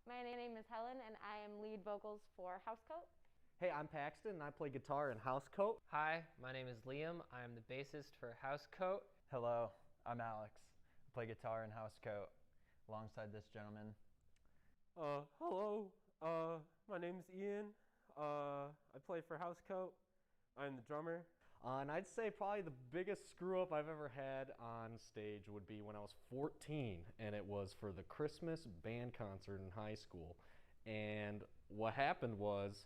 My name is Helen, and I am lead vocals for Housecoat. Hey, I'm Paxton, and I play guitar in Housecoat. Hi, my name is Liam. I am the bassist for Housecoat. Hello, I'm Alex. I play guitar in Housecoat alongside this gentleman. Hello, my name is Ian. I play for Housecoat. I'm the drummer. And I'd say probably the biggest screw up I've ever had on stage would be when I was 14, and it was for the Christmas band concert in high school. And what happened was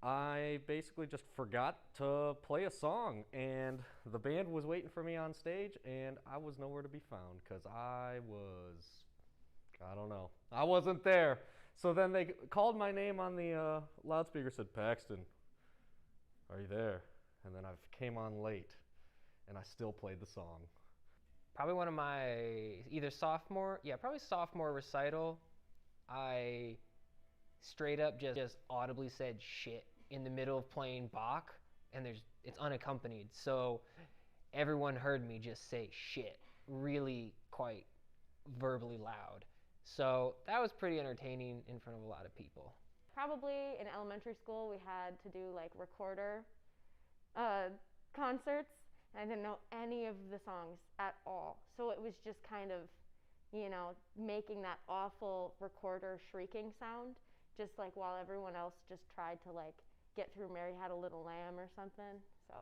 I basically just forgot to play a song, and the band was waiting for me on stage, and I was nowhere to be found because I don't know, I wasn't there. So then they called my name on the loudspeaker, said, "Paxton, are you there?" And then I came on late, and I still played the song. Probably one of my sophomore recital, I straight up just audibly said shit in the middle of playing Bach, and it's unaccompanied. So everyone heard me just say shit really quite verbally loud. So that was pretty entertaining in front of a lot of people. Probably in elementary school, we had to do like recorder concerts, and I didn't know any of the songs at all. So it was just kind of, making that awful recorder shrieking sound, just like while everyone else just tried to like get through Mary Had a Little Lamb or something. So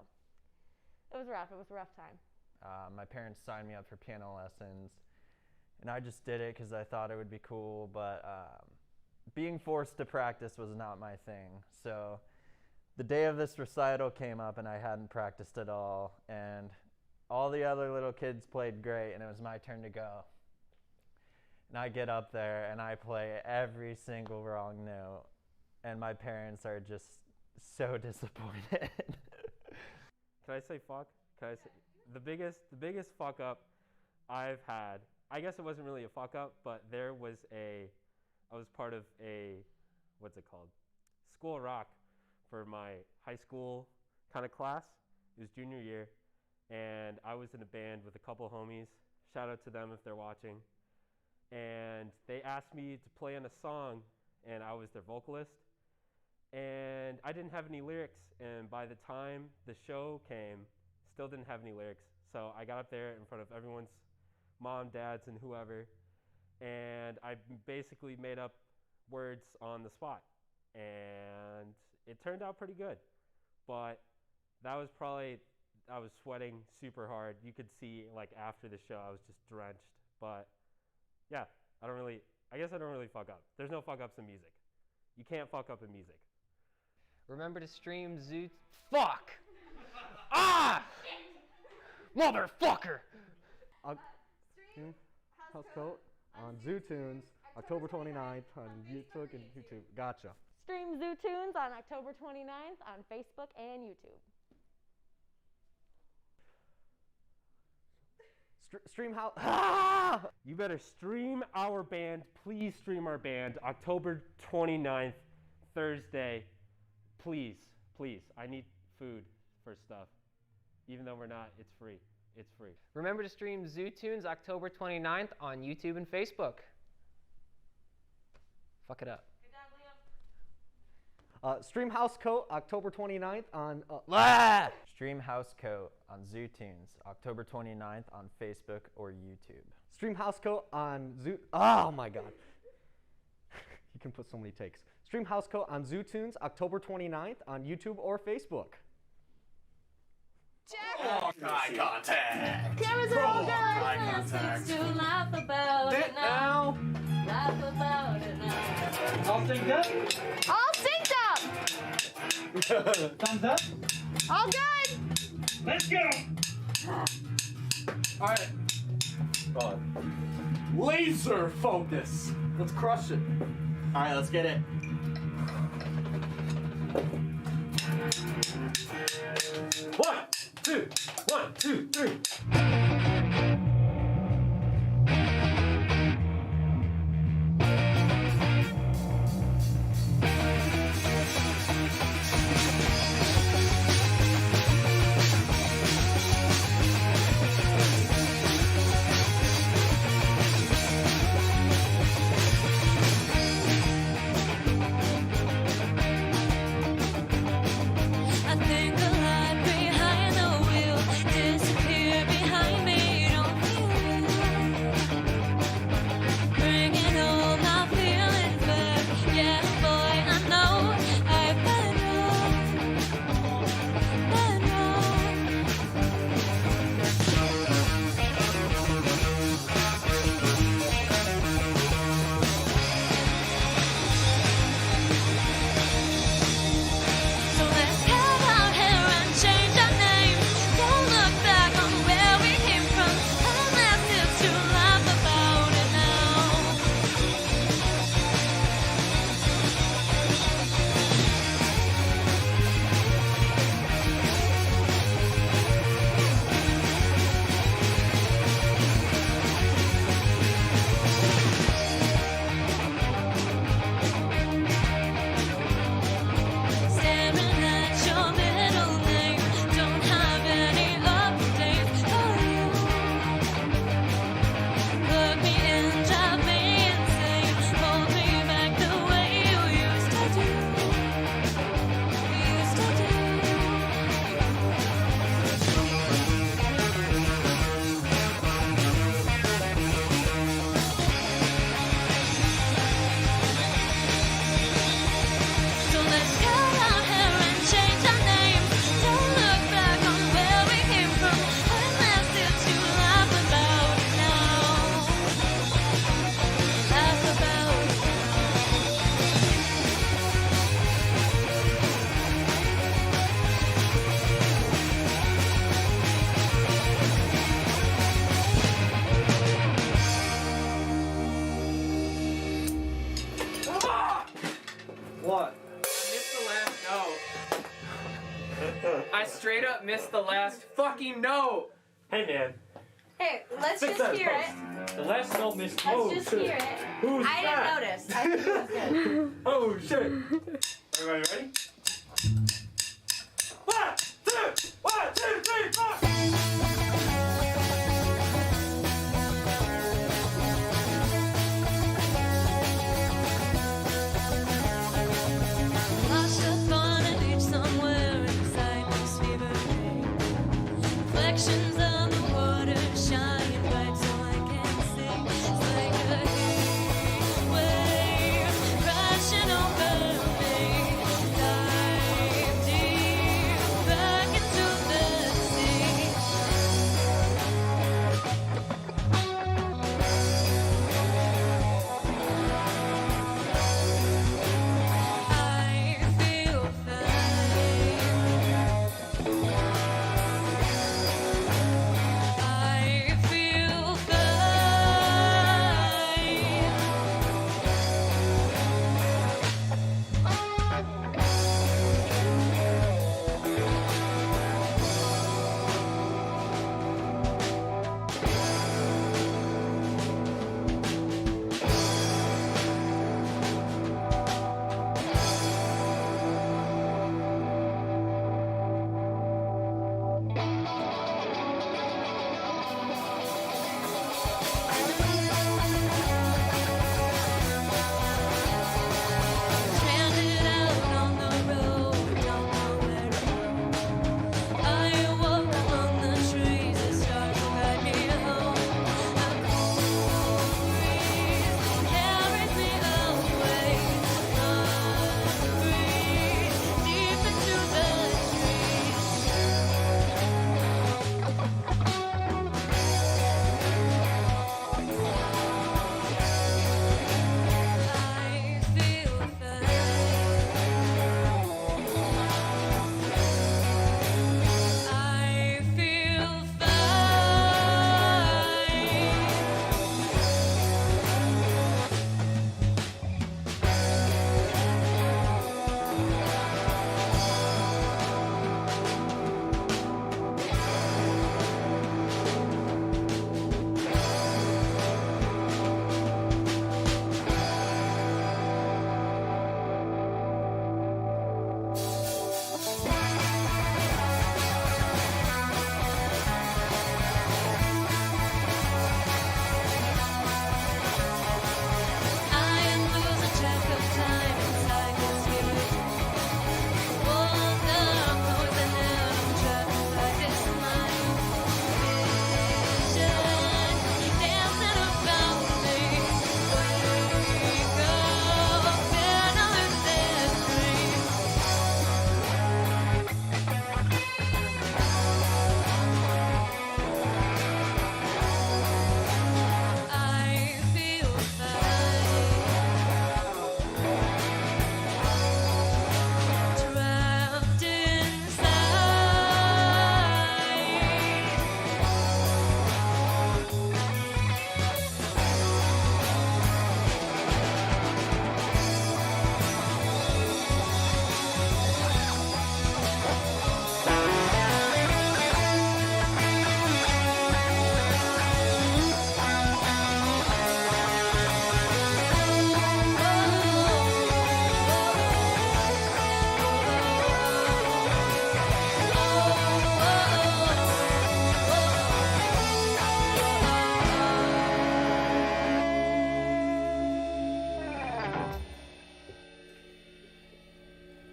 it was rough. It was a rough time. My parents signed me up for piano lessons, and I just did it because I thought it would be cool, but being forced to practice was not my thing. So the day of this recital came up, and I hadn't practiced at all, and all the other little kids played great, and it was my turn to go. And I get up there, and I play every single wrong note, and my parents are just so disappointed. Can I say fuck? The biggest fuck up I've had, I guess it wasn't really a fuck up, but I was part of a, school rock for my high school kind of class. It was junior year, and I was in a band with a couple homies. Shout out to them if they're watching. And they asked me to play on a song, and I was their vocalist. And I didn't have any lyrics, and by the time the show came, still didn't have any lyrics. So I got up there in front of everyone's mom, dads, and whoever, and I basically made up words on the spot. And it turned out pretty good, but I was sweating super hard. You could see, like, after the show, I was just drenched. But yeah, I guess I don't really fuck up. There's no fuck ups in music. You can't fuck up in music. Remember to stream Fuck! Ah! Motherfucker! Housecoat on ZooTunes, October 29th on YouTube and YouTube. Gotcha. Stream ZooTunes on October 29th on Facebook and YouTube. Stream how? Ah! You better stream our band. Please stream our band. October 29th, Thursday. Please. I need food for stuff. Even though we're not, it's free. It's free. Remember to stream ZooTunes October 29th on YouTube and Facebook. Fuck it up. Stream Housecoat October 29th on Stream Housecoat on ZooTunes October 29th on Facebook or YouTube. Stream Housecoat on Oh my god. You can put so many takes. Stream Housecoat on ZooTunes October 29th on YouTube or Facebook. Eye contact. Cameras are all good. To laugh about it now. Laugh about it now. All synced up? All synced up. Thumbs up? All good. Let's go. All right. Laser focus. Let's crush it. All right, let's get it. One, two, three. What? I missed the last note. I straight up missed the last fucking note. Hey man, Hey, let's Fix just that hear post. it. the last note missed. Let's just hear it. Who's I that? didn't notice. I think it was good. Oh shit! Everybody ready? 1, 2, 1, 2, 3, 4. Washed up on a beach somewhere inside this fever dream. Reflections of the water shine bright so I can see. It's like a heat wave rushing over me. Dive deep back into the sea. I feel fine. I feel stranded out on the road, don't know where to go. I walk among the trees, the stars will guide me home. A cool breeze carries me away. Breathe deep into the trees. I feel I feel I am losing track of time inside this fever dream. Walls are closing in, I'm trapped by this mind. Vision dancing around me. Wake up, then I'll lose this dream. I feel trapped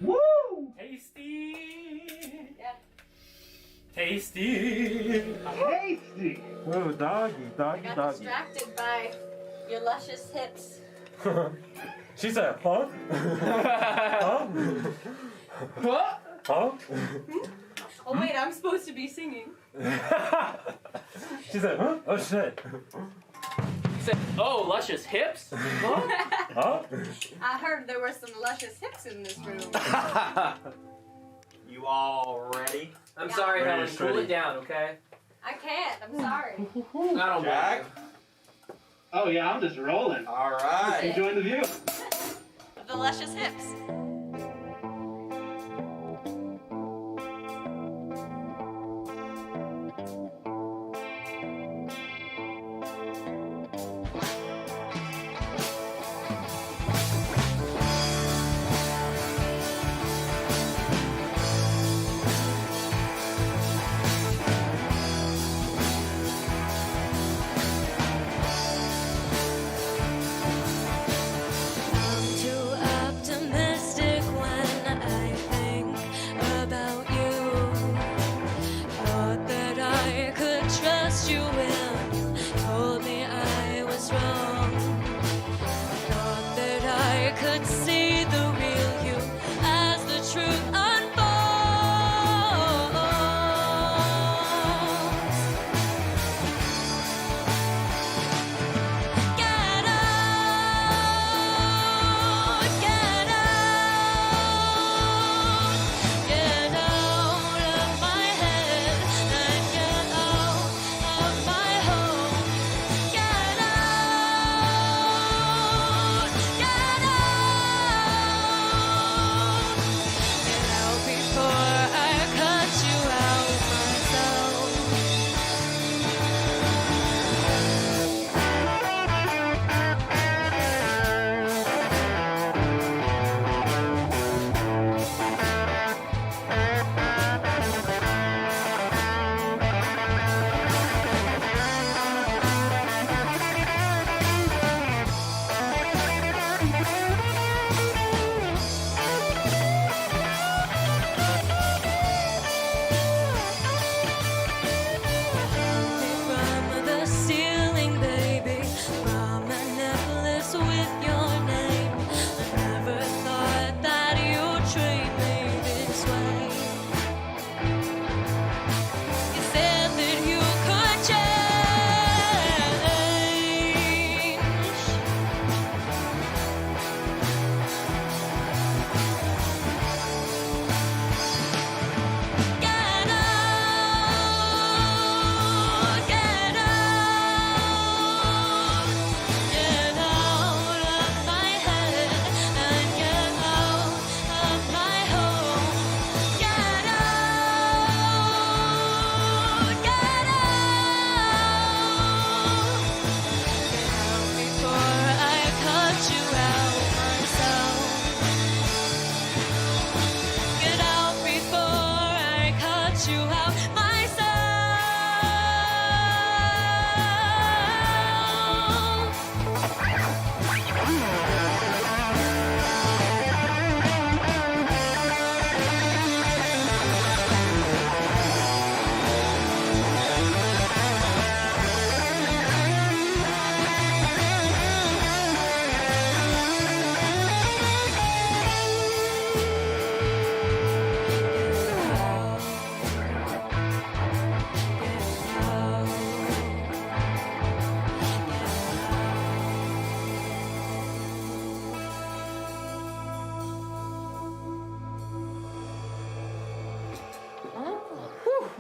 Woo! Tasty. Yeah. Tasty. Tasty! Oh, doggy, I doggy, got doggy. distracted by your luscious hips. She said, huh? huh? Huh? Oh wait, I'm supposed to be singing. She said, huh? Oh shit. Said, oh, luscious hips? Huh? I heard there were some luscious hips in this room. You all ready? I'm Yeah. sorry, Ready, Helen. Cool steady. it down, okay? I can't. I'm sorry. I don't Jack? Oh yeah, I'm just rolling. All right. Enjoying the view. The luscious hips.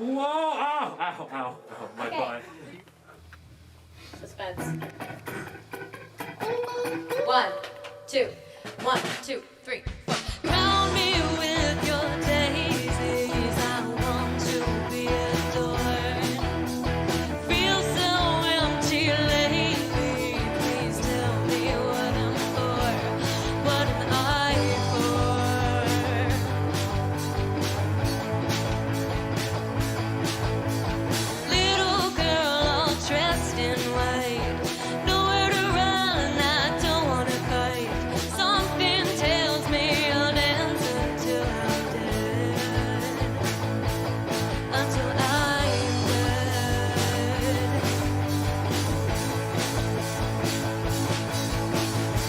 Whoa! Ow! Ow! Ow! My Okay. butt. Suspense. 1, 2, 1, 2, 3, 4. Crown me with your daisies. I want to be adored. Feel so empty lately. Please tell me what I'm for. What am I for? Little girl all dressed in white. Nowhere to run, I don't wanna fight. Something tells me I'll dance until I'm dead. Until I'm dead.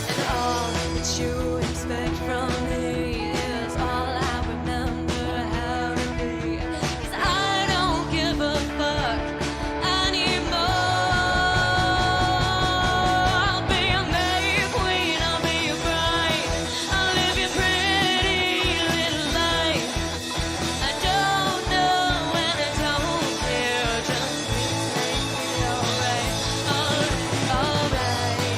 And all that you expect from me is all I remember how to be. 'Cause I don't give a fuck anymore. I'll be a May queen, I'll be your bride. I'll live your pretty little life. I don't know and I don't care. Just please make me alright, alright.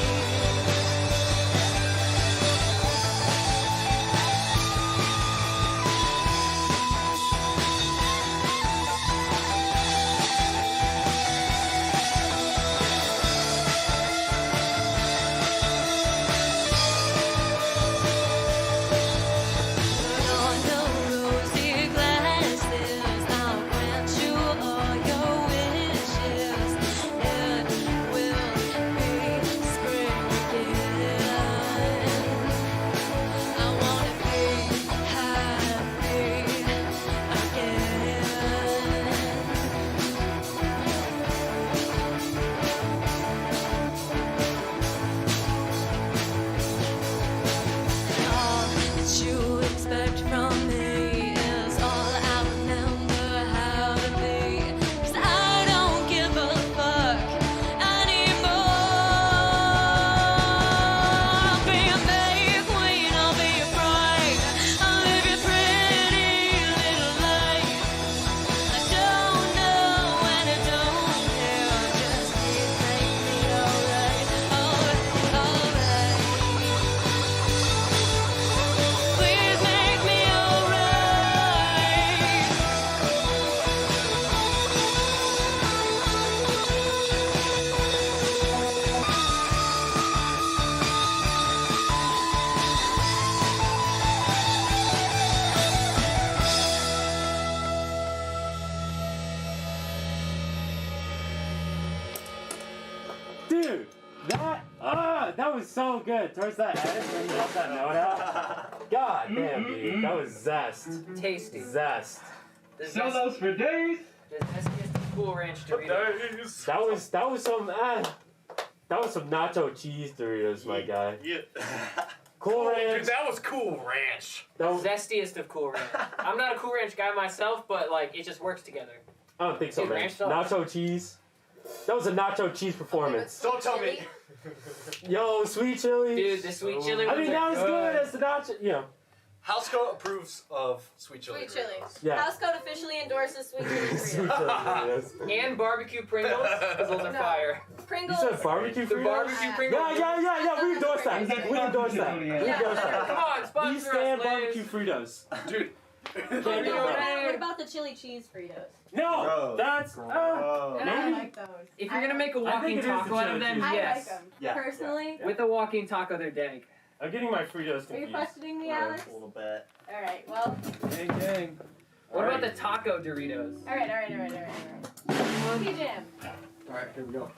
Put on your rosy glasses, I'll grant you all your wishes. It will be spring again. I wanna be happy again. All that you expect from me is all I remember how to be. 'Cause I don't give a fuck anymore. I'll be a May queen, I'll be your bride. I'll live your pretty little life. I don't know and I don't care. Just please make me alright, alright. Please make me alright. Dude, that was so good. Towards that end when you let that note out. God damn, dude, that was zest. Tasty. Zest. Sell those for days. The zestiest Cool Ranch Doritos. That was some nacho cheese Doritos, my guy. Yeah. Cool Ranch. Dude, that was Cool Ranch. That was, Zestiest of Cool Ranch. I'm not a Cool Ranch guy myself, but like it just works together. I don't think so, Dude, man. ranch sauce. Nacho cheese. That was a nacho cheese performance. Don't tell me. Yo, sweet chili. Dude, the sweet chili. I mean, ones are not as good as the nacho. You know. Housecoat approves of sweet chili. Sweet chili. Yeah. Housecoat officially endorses sweet chili Sweet Doritos. chili, yes. And barbecue Pringles, because those are No. fire. You Pringles. said barbecue The Fritos? barbecue Pringles. Yeah. We endorse that. We endorse that. We Yeah. endorse that. Come on, We sponsor stand us, barbecue Liz. Fritos. Dude. Can't What go wrong. about the chili cheese Fritos? No, Gross. that's. Gross. I Maybe. like those. If you're gonna make a I think walking it is the taco out of chili them, cheese. I yes. like them. Yeah. Personally. With a walking taco, they're dank. I'm getting my Fritos Are you confused. questioning me, A Alex? little bit. Alright, well. Gang, gang. What about the taco Doritos? Alright. Smokey Jam. Alright, here we go.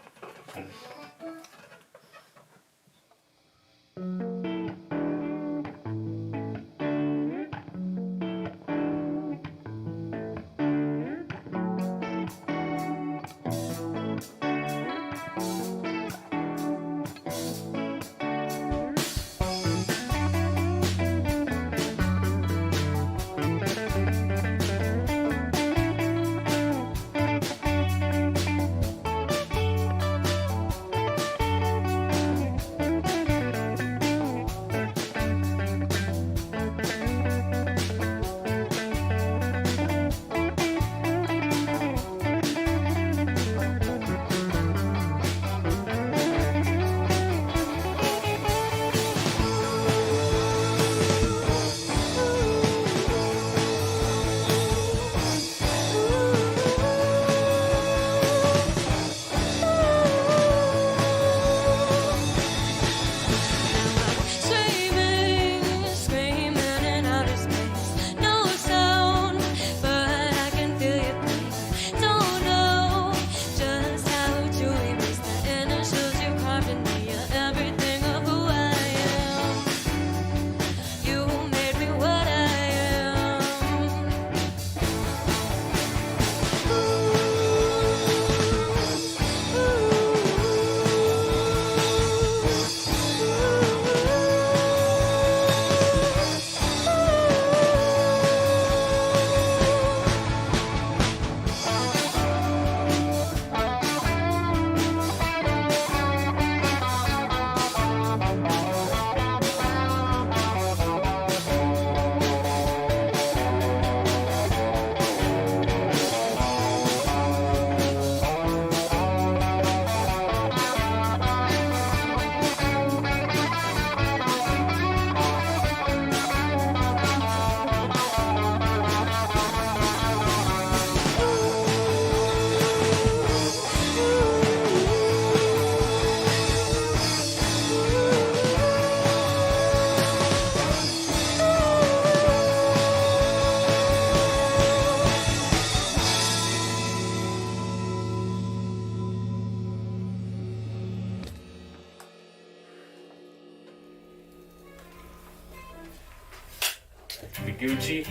Gucci.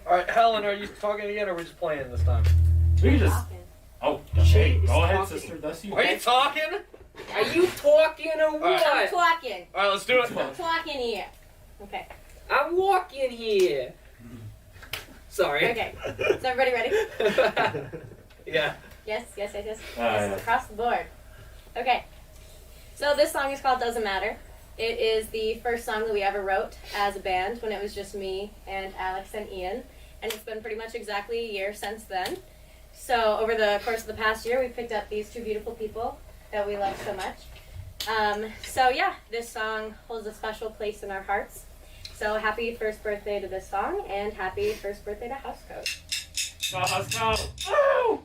All right, Helen, are you talking again, or are we just playing this time? We can just. Oh, hey, go ahead, sister. That's you. Are you talking? Are you talking or what? I'm talking. All right, let's do it. I'm talking here. Okay. I'm walking here. Sorry. Okay. Is everybody ready? Yeah. Yes, yes, yes, yes. Yeah. Yes, across the board. Okay. So this song is called Doesn't Matter. It is the first song that we ever wrote as a band when it was just me and Alex and Ian. And it's been pretty much exactly a year since then. So over the course of the past year, we picked up these two beautiful people that we love so much. So yeah, this song holds a special place in our hearts. So happy first birthday to this song, and happy first birthday to Housecoat. So, Housecoat. Woo!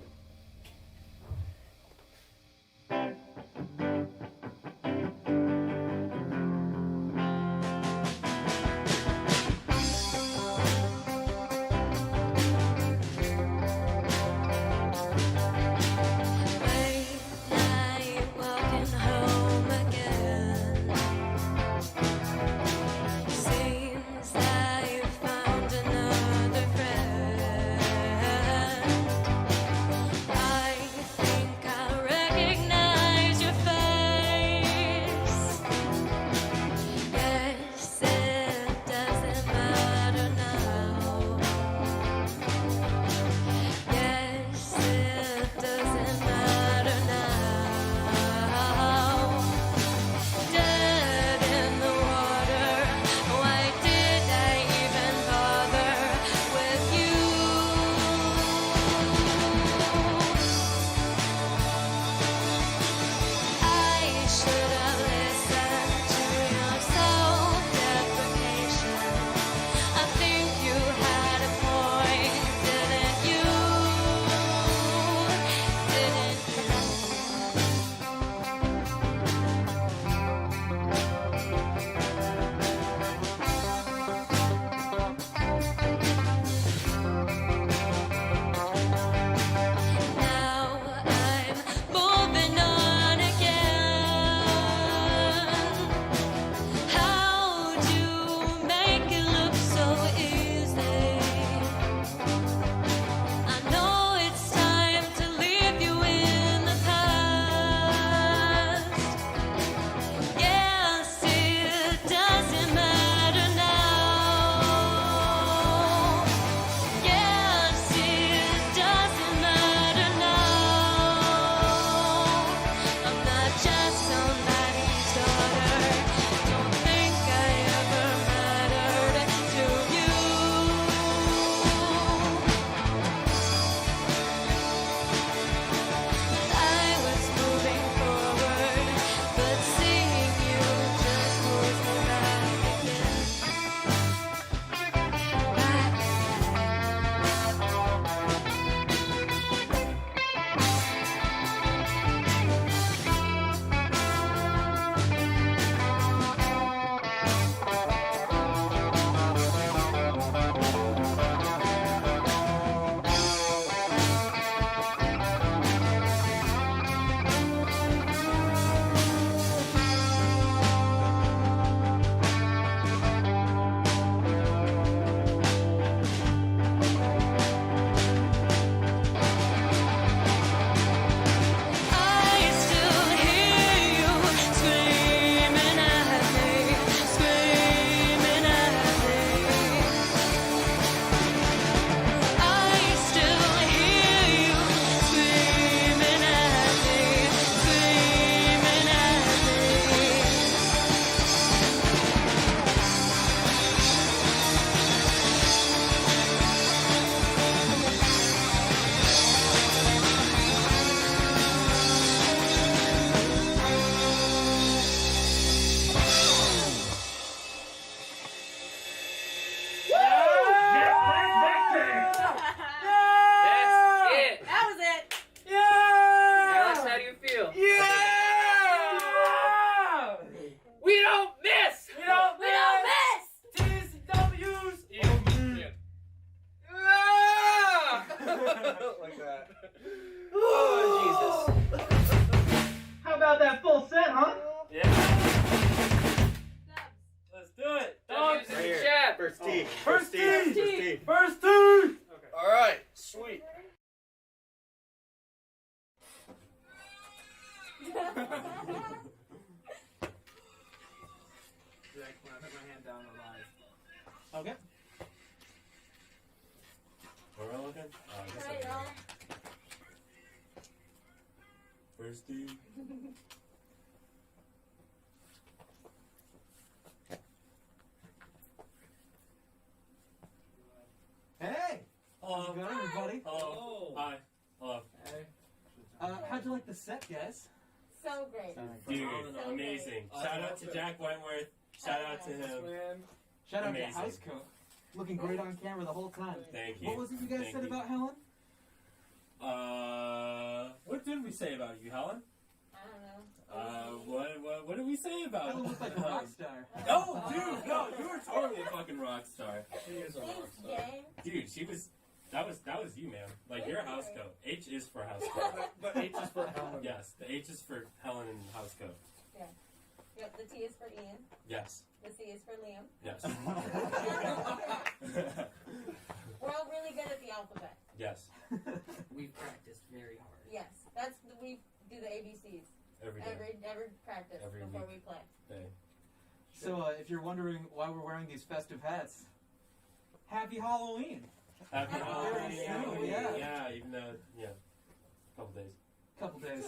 Let's do it. Okay. Where am I looking? Oh, I guess Alright, I'm y'all. Where's Steve? Hey! How's Hello. it going, everybody? Hello. Hi. Hello. How'd you like the set, guys? So great. Dude, So amazing. great. Shout out to Jack Wentworth. Shout out to him. Shout out Amazing. to Housecoat. Looking great on camera the whole time. Thank you. What was it you guys Thank said you. about Helen? What did we say about you, Helen? I don't know. What did we say about Helen looked like a rock star. Oh, dude, no, you were totally a fucking rock star. She is a rock Thanks, star. gang. Dude, she was. That was you, man. Like you're a housecoat. H is for housecoat. But H is for Helen. Yes, the H is for Helen and housecoat. Yep, the T is for Ian. Yes. The C is for Liam. Yes. We're all really good at the alphabet. Yes. We've practiced very hard. Yes, we do the ABCs Every day. every practice Every before week. we play. Day. So, if you're wondering why we're wearing these festive hats, Happy Halloween! Happy Happy Halloween. Halloween, yeah. Yeah, even though, couple days. Couple days.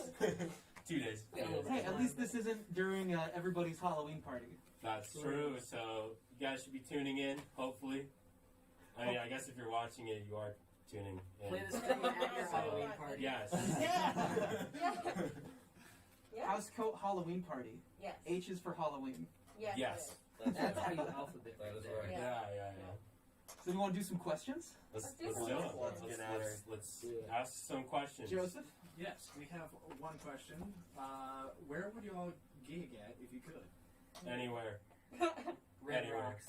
2 days. Hey, at least this isn't during everybody's Halloween party. That's true. So you guys should be tuning in. Hopefully. I mean, I guess if you're watching it, you are tuning in. Play the stream at your Halloween party. Yes. Yeah. Yeah. Housecoat Halloween party. Yes. H is for Halloween. Yes. Yes. That's how you alphabet. That is there. right. Yeah. So, you want to do some questions? Let's Let's do do it. some questions. Let's ask some questions. Joseph? Yes, we have one question. Where would you all gig at if you could? Anywhere. Red Anywhere. Rocks.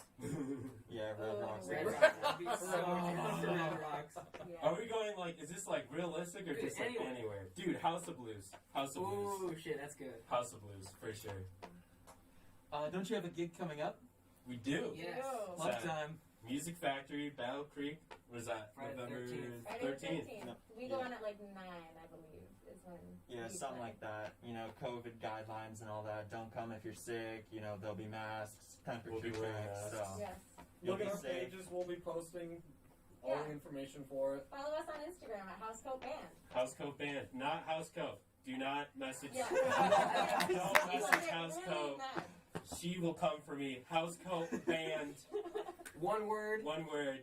Yeah, Red Rocks. Red Rocks. That'd be so much Red Rocks. Yeah. Are we going is this like realistic or Dude, just like anywhere. anywhere? Dude, House of Blues. House of Blues. Ooh, shit, that's good. House of Blues, for sure. Don't you have a gig coming up? We do. Yes. Yo. Love Sad. time. Music Factory, Battle Creek. What is that? Friday the November 13th. Friday the 13th. 13th. No. We go on at like 9, I believe, is when Yeah, we something play. like that. You know, COVID guidelines and all that. Don't come if you're sick. You know, there'll be masks, temperature We'll be wearing checks. So masks. Yes. you'll Look at be our safe. pages. We'll be posting all the information for it. Follow us on Instagram at Housecoat Band. Housecoat Band, not Housecoat. Do not message. Yeah. Don't People message get Housecoat. really mad. She will come for me. Housecoat Band. One word. One word.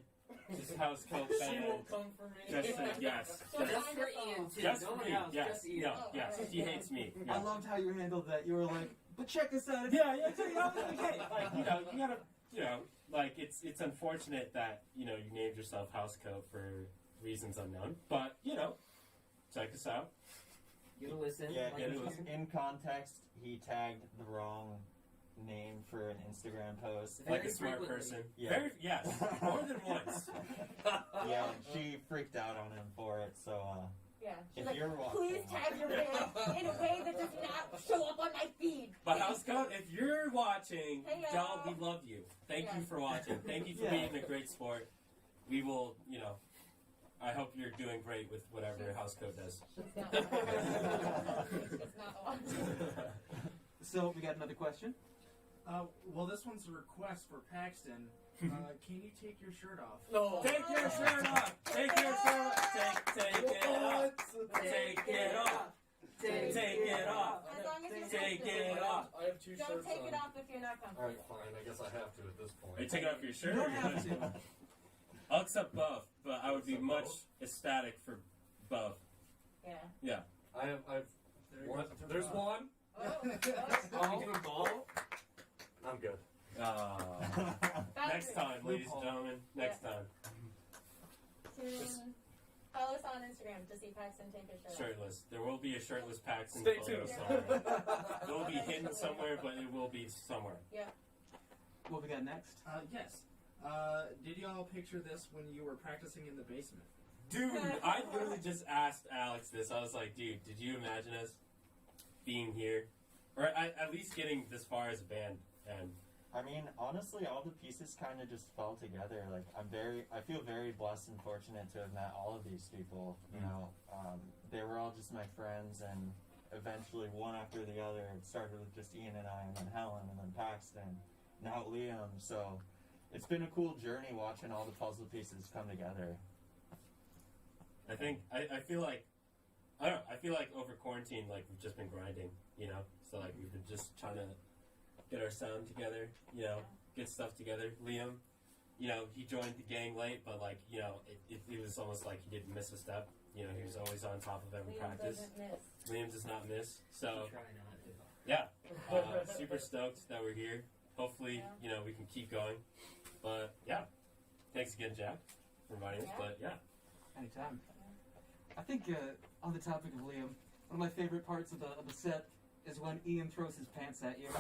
Just Housecoat She Band. will come for me. Just yes. So Just find for us all. Ian, too. Just No for one me. else. Yes. Just Ian. No. Oh, Yes. alright. She hates me. I Yeah. loved how you handled that. You were like, but check this out. Yeah. Okay. Like you gotta. Like it's unfortunate that you named yourself Housecoat for reasons unknown, but check us out. Give it a listen. Yeah, like it you- was- in context, he tagged the wrong name for an Instagram post. Like a Very smart frequently. person. Yeah. Yes. More than once. Yeah, she freaked out on him for it. So Yeah. She's if like, you're watching, please tag your band in a way that does not show up on my feed. But Housecoat, if you're watching, Hey, y'all, y'all. we love you. Thank you Yes. for watching. Thank you for Yeah. being a great sport. We will, I hope you're doing great with whatever Housecoat does. She's not watching. She's not watching. So, we got another question. Well, this one's a request for Paxton. Can you take your shirt off? No. Take your shirt off. Take your shirt off. Take it off. Take it off. Take it off. As long as you're Take comfortable. it off. I have two Don't shirts take on. it off if you're not All right, comfortable. fine. I guess I have to at this point. Are you taking off your shirt? You or don't have you're to. I'll accept both, but I would be Accept much both? ecstatic for both. Yeah. Yeah. I've There you one. go. There's one. Oh. Are we doing ball? I'm good. Next time, ladies and gentlemen. Next time. Follow us on Instagram to see Paxton take his shirt off. Shirtless. There will be a shirtless Paxton Stay photo tuned. somewhere. It will be hidden somewhere, but it will be somewhere. Yeah. What we got next? Yes. Did y'all picture this when you were practicing in the basement? Dude, I literally just asked Alex this. I was like, dude, did you imagine us being here? Or at least getting this far as a band? And I mean, honestly, all the pieces kind of just fell together. Like, I feel very blessed and fortunate to have met all of these people. You know, they were all just my friends, and eventually, one after the other, it started with just Ian and I, and then Helen, and then Paxton, now Liam. So, it's been a cool journey watching all the puzzle pieces come together. I feel like, I don't know, I feel like over quarantine, like, we've just been grinding, you know? So, like, we've been just trying to get our sound together, you know, get stuff together. Liam, you know, he joined the gang late, but, like, you know, it was almost like he didn't miss a step. You know, he was always on top of every practice. Liam does not miss. So, yeah, super stoked that we're here. Hopefully, you know, we can keep going. But, yeah, thanks again, Jack, for inviting us. But, yeah. Anytime. I think on the topic of Liam, one of my favorite parts of the set is when Ian throws his pants at you. I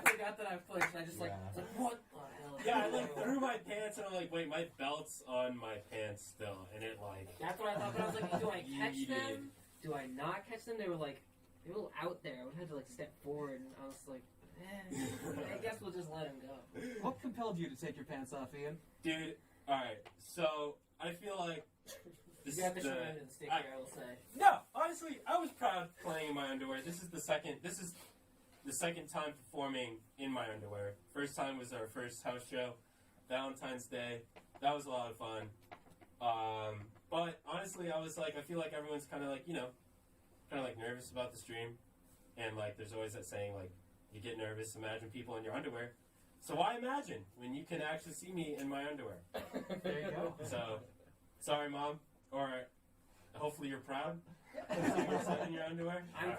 forgot that I flinched. I just like, what the hell? Yeah, I like threw my pants and I'm like, wait, my belt's on my pants still, and it like. That's what I thought. But I was like, do I catch them? Do I not catch them? They were like, they were a little out there. I would have to like step forward, and I was like, I guess we'll just let him go. What compelled you to take your pants off, Ian? Dude, all right. So I feel like. You got the short end of the stick here, I will say. No, honestly, I was proud playing in my underwear. This is the second time performing in my underwear. First time was our first house show, Valentine's Day. That was a lot of fun. But honestly, I was like, I feel like everyone's kind of like, you know, kind of like nervous about the stream. And like, there's always that saying, like, you get nervous, imagine people in your underwear. So why imagine when you can actually see me in my underwear? There you go. So, sorry, Mom. Or hopefully you're proud. In your underwear. I'm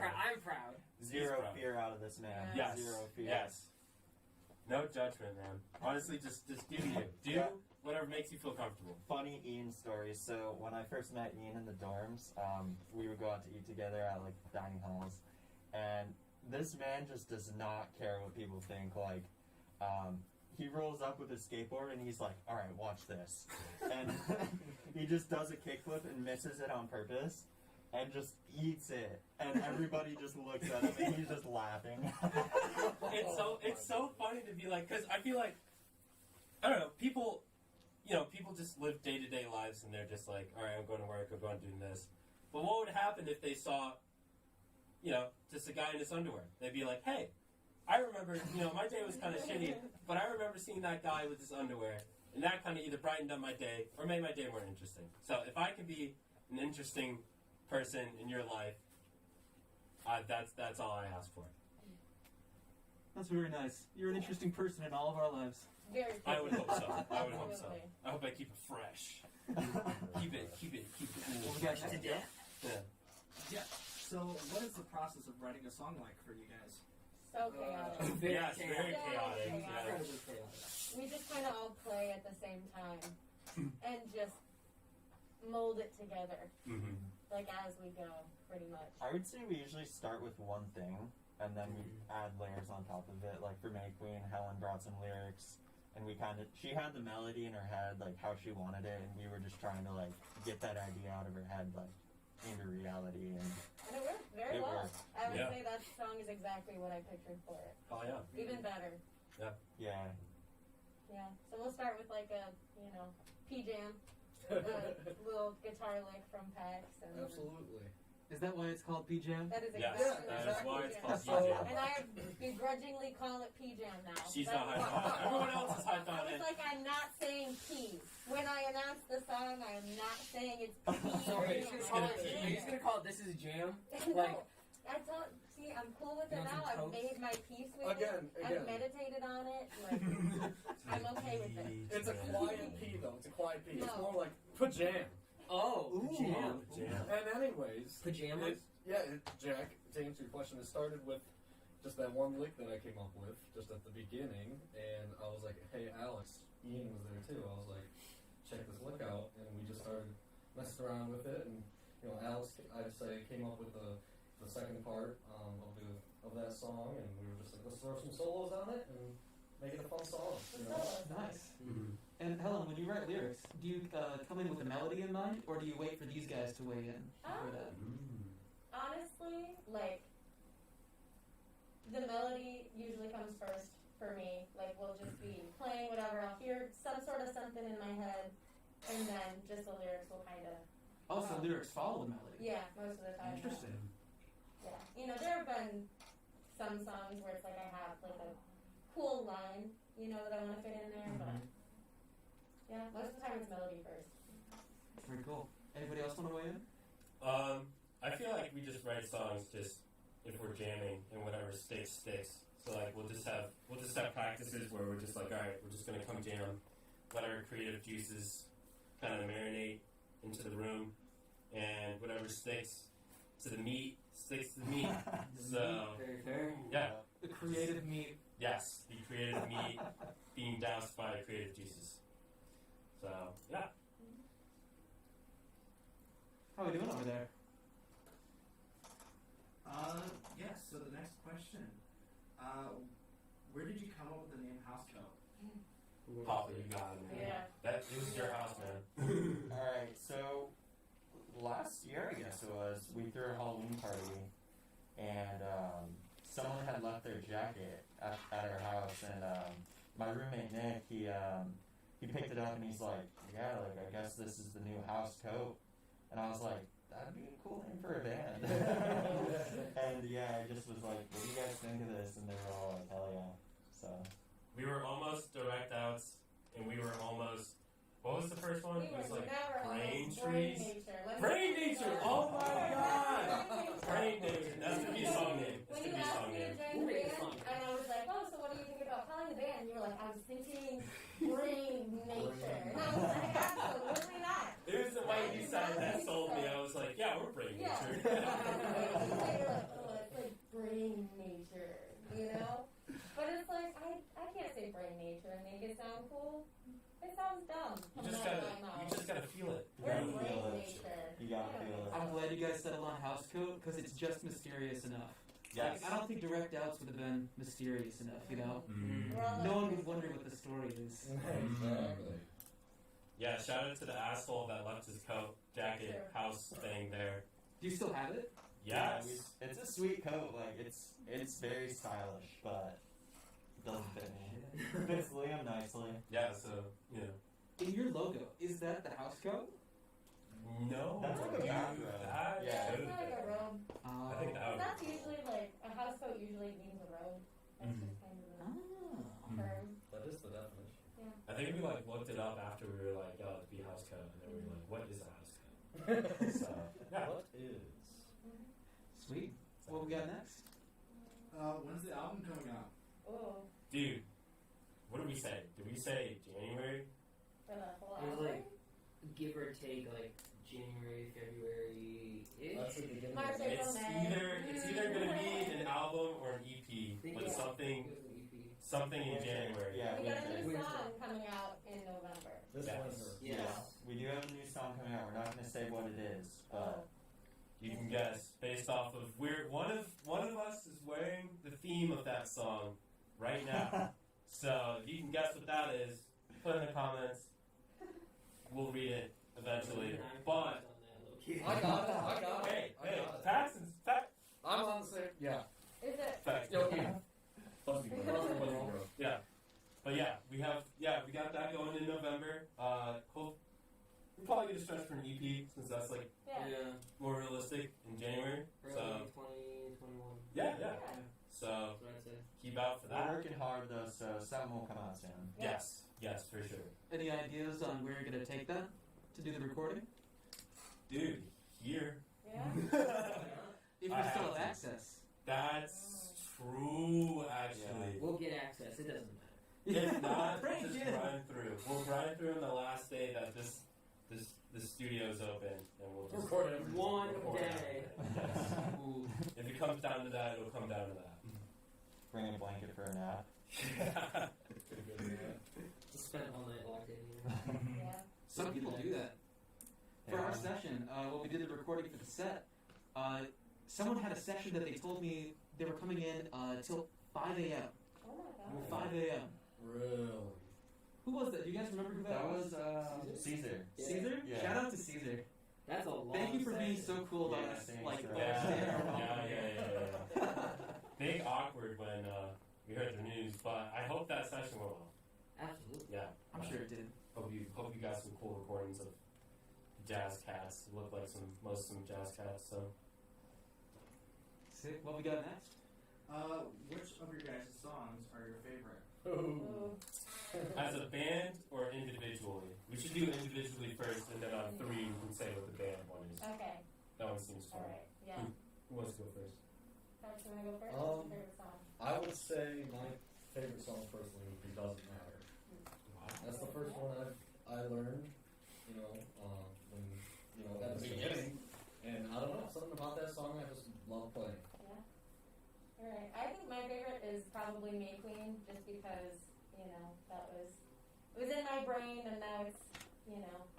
proud. Zero fear out of this man. Yes. Zero fear. Yes. No judgment, man. Honestly, just do you. Do whatever makes you feel comfortable. Funny Ian story. So when I first met Ian in the dorms, we would go out to eat together at like dining halls, and this man just does not care what people think. Like, he rolls up with his skateboard and he's like, all right, watch this. And he just does a kickflip and misses it on purpose and just eats it. And everybody just looks at him and he's just laughing. It's so funny to be like, because I feel like, I don't know, people just live day-to-day lives and they're just like, all right, I'm going to work, I'm going to do this. But what would happen if they saw, you know, just a guy in his underwear? They'd be like, hey, I remember, you know, my day was kind of shitty, but I remember seeing that guy with his underwear, and that kind of either brightened up my day or made my day more interesting. So if I could be an interesting person in your life, that's all I ask for. That's very nice. You're an interesting person in all of our lives. Very I would hope so. I hope I keep it fresh. keep it cool. We got to death. Yeah. So, what is the process of writing a song like for you guys? So chaotic. Very chaotic. Incredibly chaotic. We just kind of all play at the same time and just mold it together, like as we go, pretty much. I would say we usually start with one thing and then we add layers on top of it. Like for May Queen, Helen brought some lyrics, and she had the melody in her head, like how she wanted it, and we were just trying to like get that idea out of her head, like into reality. And it worked very well. Worked. I would say that song is exactly what I pictured for it. Oh yeah. Even better. Yeah. Yeah. Yeah. So we'll start with like a, you know, P-Jam, a little guitar lick from Pax. And Absolutely. Is that why it's called P-Jam? That is Yes, exactly that is why it's called P-Jam. P-Jam. And I begrudgingly call it P-Jam now. She's not hyped on it. Everyone else is hyped on it. It's like I'm not saying P. When I announce the song, I am not saying it's P. So are you just gonna call it This Is Jam? No. I don't see. I'm cool with it now. I've made my peace with it. I've meditated on it. Like, I'm okay with it. It's a quiet P though. It's a quiet P. It's No. more like pajam. Oh, jam. And anyways, Pajamas? Jack, to answer your question, it started with just that one lick that I came up with just at the beginning, and I was like, hey Alex, Ian was there too. I was like, check this lick out, and we just started messing around with it, and you know, Alex, I'd say, came up with the second part of that song, and we were just like, let's throw some solos on it and make it a fun song. You know? Nice. And Helen, when you write lyrics, do you come in with a melody in mind, or do you wait for these guys to weigh in for that? Honestly, like, the melody usually comes first for me. Like, we'll just be playing whatever. I'll hear some sort of something in my head, and then just the lyrics will kind of... Also, lyrics follow the melody. Yeah, most of the time. Interesting. Yeah. You know, there have been some songs where it's like I have, like, a cool line, you know, that I want to fit in there. But yeah, most of the time it's melody first. Very cool. Anybody else want to weigh in? I feel like we just write songs just if we're jamming and whatever sticks. So like we'll just have practices where we're just like, all right, we're just gonna come jam, let our creative juices kind of marinate into the room, and whatever sticks to the meat sticks to the meat. So Very fair. yeah, The creative meat. yes, the creative meat being doused by creative juices. So yeah. How are we doing over there? Yes, so the next question. Where did you come up with the name Housecoat? Papa, you got it, man. Yeah. That it was your house, man. Alright, so last year, I guess it was, we threw a Halloween party, and someone had left their jacket at our house, and my roommate Nick, he picked it up and he's like, yeah, like I guess this is the new Housecoat, and I was like, that'd be a cool name for a band. And yeah, I just was like, what do you guys think of this? And they were all like, hell yeah. So We were almost direct outs, and we were almost. What was the first one? We It was were like never brain almost trees. nature. Let's Brain just- nature. Oh my god. Brain Brain nature. nature. That's gonna be a song name. That's When gonna you be a asked song me to name. join the band, and I was like, oh, so what do you think about calling the band? And you were like, I was thinking brain nature. And I was like, absolutely not. It was the white side that sold me. I was like, yeah, we're brain Yeah. nature. You're like, oh, it's like brain nature, you know? But it's like, I can't say brain nature and make it sound cool. It sounds dumb. You just gotta feel it. We're gotta brain feel it. nature. you gotta feel it. I'm glad you guys settled on Housecoat because it's just mysterious enough. Yes. Like, I don't think direct outs would have been mysterious enough, you know? We're all No one like- would wonder what the story is. Exactly. Yeah, shout out to the asshole that left his coat, jacket, house thing there. Do you still have it? Yes. Yeah, it's a sweet coat. Like it's very stylish, but it doesn't fit me. It fits Liam nicely. Yeah, so, you know. In your logo, is that the Housecoat? No. That's like a dude, bathrobe. that Yeah, it's should've not like a been. robe. I think that would That's usually like, a housecoat usually means a robe. That's Mhm. just kind of a Ah. term. That is the definition. I think we like looked it up after we were like, oh, it'd be housecoat, and then we were like, what is a housecoat? So, yeah. What is? Sweet. What we got next? When's the album coming out? Oh, Dude, what did we say? Did we say January? for the whole It was album? like, give or take, like January, February-ish. That's the beginning. March, of April, It's May. either gonna be an album or an EP, but Yeah. something It was an EP. something in January. Yeah, We got a new Winter. song coming out in November. This Yes. winter. Yes. we do have a new song coming out. We're not gonna say what it is, but You can guess based off of where one of us is wearing the theme of that song right now. So if you can guess what that is, put it in the comments. We'll read it eventually. But I got it. I got it. hey, I got it. Paxton's I'm on the same. Yeah. Is it? Yo, yeah. Busty bro. Yeah. But yeah, we got that going in November. We're probably gonna stretch for an EP since that's like Yeah. more realistic in January. So Early 2021. yeah. Yeah. So That's what I'd say. keep out for we're that. working hard though, so something will come out soon. Yes, for sure. Any ideas on where you're gonna take that to do the recording? Dude, here. Yeah. If I you still have have to. access. That's true, actually. We'll get access. It doesn't matter. If not, Break just in. grind through. We'll grind through on the last day that the studio's open, and we'll just Record everything. One record day. Yes. Ooh. If it comes down to that, it'll come down to that. Bring a blanket for a nap. Just spend all night locked in here. Yeah. Some people do that. For Yeah. our session, when we did the recording for the set, someone had a session that they told me they were coming in till 5 a.m. Oh my god. 5 a.m. Really? Who was that? Do you guys remember who that That was? was Caesar. Yeah. Caesar? Yeah. Shout out to Caesar. That's a long Thank you for being session. so cool about Yeah, us. thanks, Like, bro. Yeah. Big awkward when we heard the news, but I hope that session went well. Absolutely. Yeah. I'm sure it did. Hope you got some cool recordings of jazz cats. Look like some jazz cats. So Sick. What we got next? Which of your guys' songs are your favorite? As a band or individually? We should do individually first, and then on 3 we can say what the band one is. Okay. That one seems fun. Alright, yeah. Who wants to go first? Alex, you wanna go first? What's your favorite song? I would say my favorite song personally would be "Doesn't Matter." That's the first one I learned, when at the beginning, and I don't know, something about that song I just love playing. Yeah. Alright. I think my favorite is probably May Queen, just because, that was in my brain and now it's,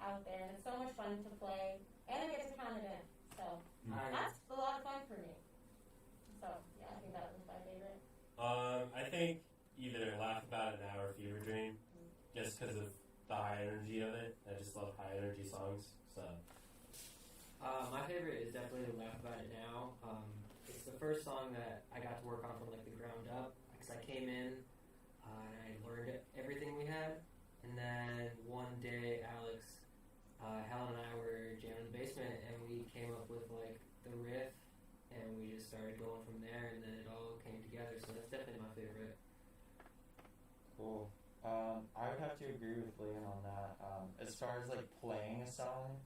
out there and it's so much fun to play and I get to count it in. So that's a lot of fun for me. So yeah, I think that was my favorite. I think either Laugh About It Now or Fever Dream, just because of the high energy of it. I just love high energy songs. So my favorite is definitely Laugh About It Now. It's the first song that I got to work on from like the ground up because I came in and I learned everything we had, and then one day Alex, Helen and I were jamming in the basement and we came up with like the riff and we just started going from there and then it all came together. So that's definitely my favorite. Cool. I would have to agree with Liam on that. As far as like playing a song,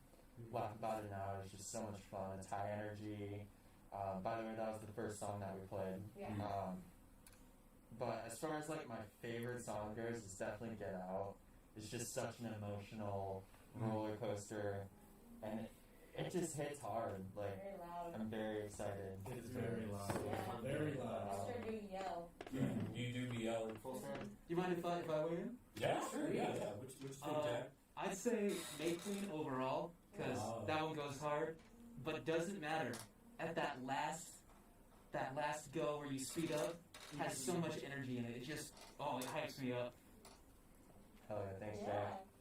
Laugh About It Now is just so much fun. It's high energy. By the way, that was the first song that we played. Yeah. But as far as like my favorite song goes, it's definitely Get Out. It's just such an emotional roller coaster, and it just hits hard. Like, Very loud. I'm very excited. It is very loud. Yeah. Very loud. I sure do yell. you do be yelling full Do you mind if I weigh in? Yeah, sure. Yeah. Which you think, Jack? I'd say May Queen overall, because that one goes hard, but doesn't matter. At that last go where you speed up, has so much energy in it. It just, it hypes me up. Hell yeah, thanks,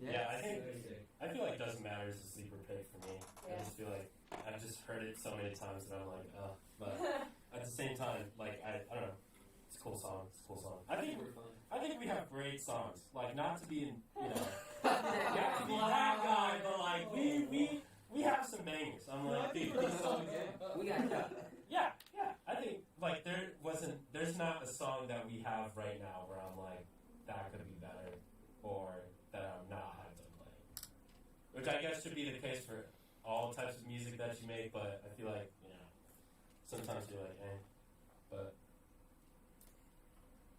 Yeah. Jack. I feel like Doesn't Matter is a sleeper pick for me. Yeah. I just feel like I've just heard it so many times that I'm like, but at the same time, like I don't know, it's a cool song. I think we have great songs. Like, not to be not to be that guy, but like we have some bangers. I'm like, dude, these songs. We got Yeah. I think like there's not a song that we have right now where I'm like, that could be better, or that I'm not hyped on playing. Which I guess should be the case for all types of music that you make, but I feel like, sometimes you're like, but.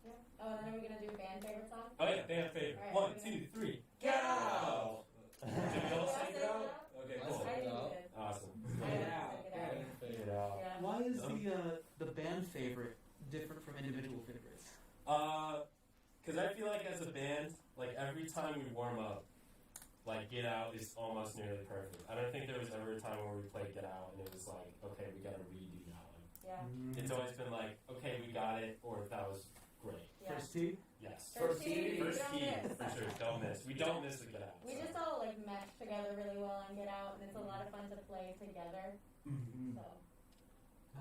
Yeah. Oh, and then are we gonna do band favorite song? Oh yeah, band favorite. All right, 1, 2, 3. Get out! Did we all say Get Out? Okay, I cool. think we did. Awesome. Get Out. Yeah. Why is the band favorite different from individual favorites? Because I feel like as a band, like every time we warm up, like Get Out is almost nearly perfect. I don't think there was ever a time where we played Get Out and it was like, okay, we gotta redo that one. Yeah. It's always been like, okay, we got it, or that was great. Yeah. First tee? Yes. First key, First don't key, miss. for sure. Don't miss. We don't miss a Get Out. We so. just all like mesh together really well and get out, and it's a lot of fun to play together. So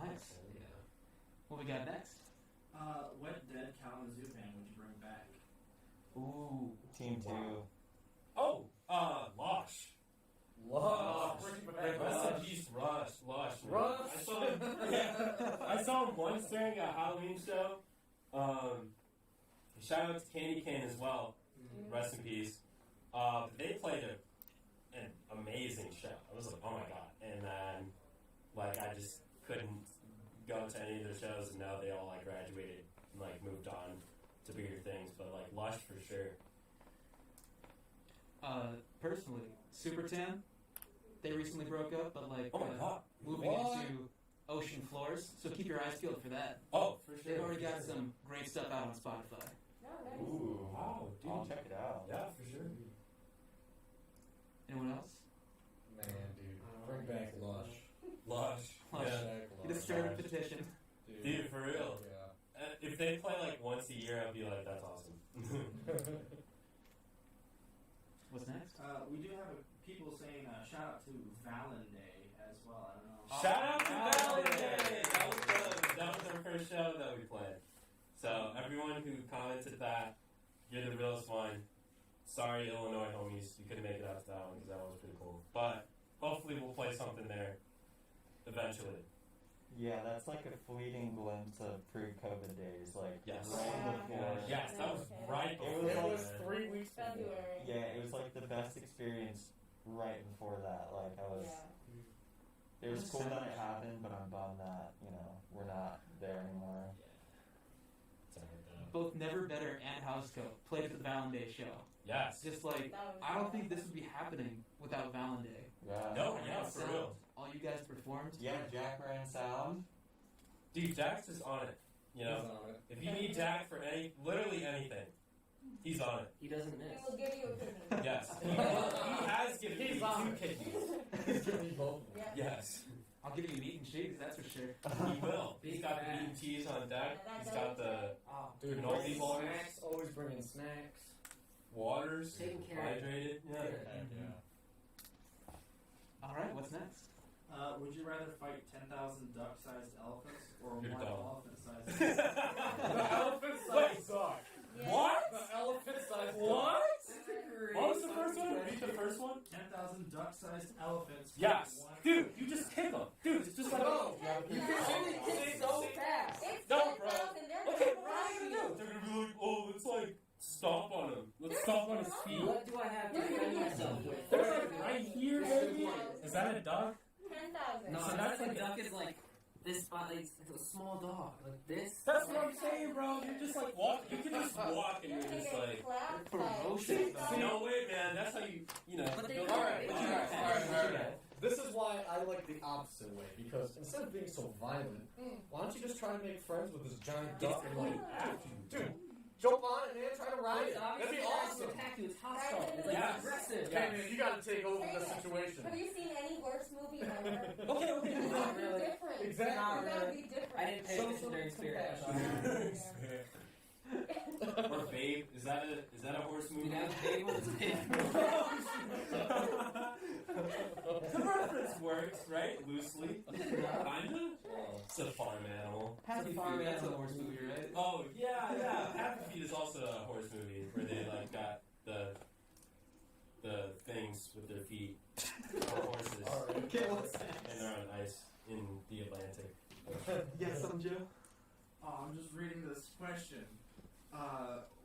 Nice. Yeah. What we got next? What dead cow in the zoo band would you bring back? Ooh. Team 2. Oh, Lush. Rest in peace, Lush. I saw him once during a Halloween show. Shout out to Candy Cane as well. Rest in peace. They played an amazing show. I was like, oh my god. And then, like, I just couldn't go to any of their shows, and now they all like graduated and like moved on to bigger things. But like Lush for sure. Personally, Super Tan, they recently broke up, but like Oh my god. moving into Ocean Floors, so keep your eyes peeled for that. Oh, for sure. They've already got some great stuff out on Spotify. no, nice. Ooh, wow, dude. I'll check it out. Yeah, for sure. Anyone else? Man, dude, bring back Lush. Lush. Lush. Yeah. Get a started petition. Dude, for real. Yeah. If they play like once a year, I'd be like, that's awesome. What's next? We do have people saying shout out to Valentine as well. I don't know. Shout out to Valentine! That was our first show that we played. So everyone who commented that, you're the realest one. Sorry, Illinois homies, you couldn't make it out to that one because that one was pretty cool. But hopefully we'll play something there eventually. Yeah, that's like a fleeting glimpse of pre-COVID days, like Yes. right before. Yes, that was right before. It was that. 3 weeks before. February. Yeah, it was like the best experience right before that. Like I was, it was cool that it happened, but I'm bummed that we're not there anymore. Both Never Better and Housecoat played at the Valentine show. Yes. Just like, I don't think this would be happening without Valentine. Yeah. No, yeah, for real. All you guys performed. Yeah, Jack ran sound. Dude, Jack's just on it. You know, He's on it. if you need Jack for literally anything, he's on it. He doesn't miss. He will give you a kidney. Yes. He has given me He's on 2 it. kidneys. He's giving me both. Yes. I'll give you meat and cheese, that's for sure. He will. He's got the meat and cheese on deck. He's got the Dude, cannoli bringing bars, snacks, always bringing snacks. waters, Taking care of it. hydrated. Yeah. All right, what's next? Would you rather fight 10,000 duck-sized elephants or You're one dumb. elephant-sized? The elephant-sized dog. What? The elephant-sized dog. What? What was the first one? Repeat the first one? 10,000 duck-sized elephants. Yes. One- Dude, you just kick them. Dude, it's just like, No. You can only kick so fast. It's No, bro. 10,000. They're okay, gonna what are they ride gonna do? They're gonna be like, oh, let's like stomp on him. Let's stomp on his feet. What do I have to They're defend gonna myself get with? They're like right here, baby. Is that a duck? 10,000. No, So so that's that's like like duck is like this spot, like it's a small dog, like this. That's what I'm saying, bro. You're just like walk. You can just walk and You're you're gonna just get like. clapped Promotion. by No way, man. That's how you But they build- all Alright, right, alright. This is why I like the opposite way, because instead of being so violent, why don't you just try to make friends with this giant duck and like, dude, jump on it, man, try to ride it. That'd be awesome. Attack you, it's hostile. It's like Yes. aggressive. Hey man, you gotta take over the situation. Have you seen any worse movie ever? Okay. You gotta be really. different. Exactly. You gotta be different. I didn't pay attention during Spirit. Or Babe. Is that a horse movie? You know, they was The reference works, right? Loosely. Kinda. It's a farm animal. Happy Feet, that's a horse movie, right? Oh yeah. Happy Feet is also a horse movie where they like got the things with their feet for horses. Alright. Okay, what's next? And they're on ice in the Atlantic. Yes, I'm Joe. Oh, I'm just reading this question.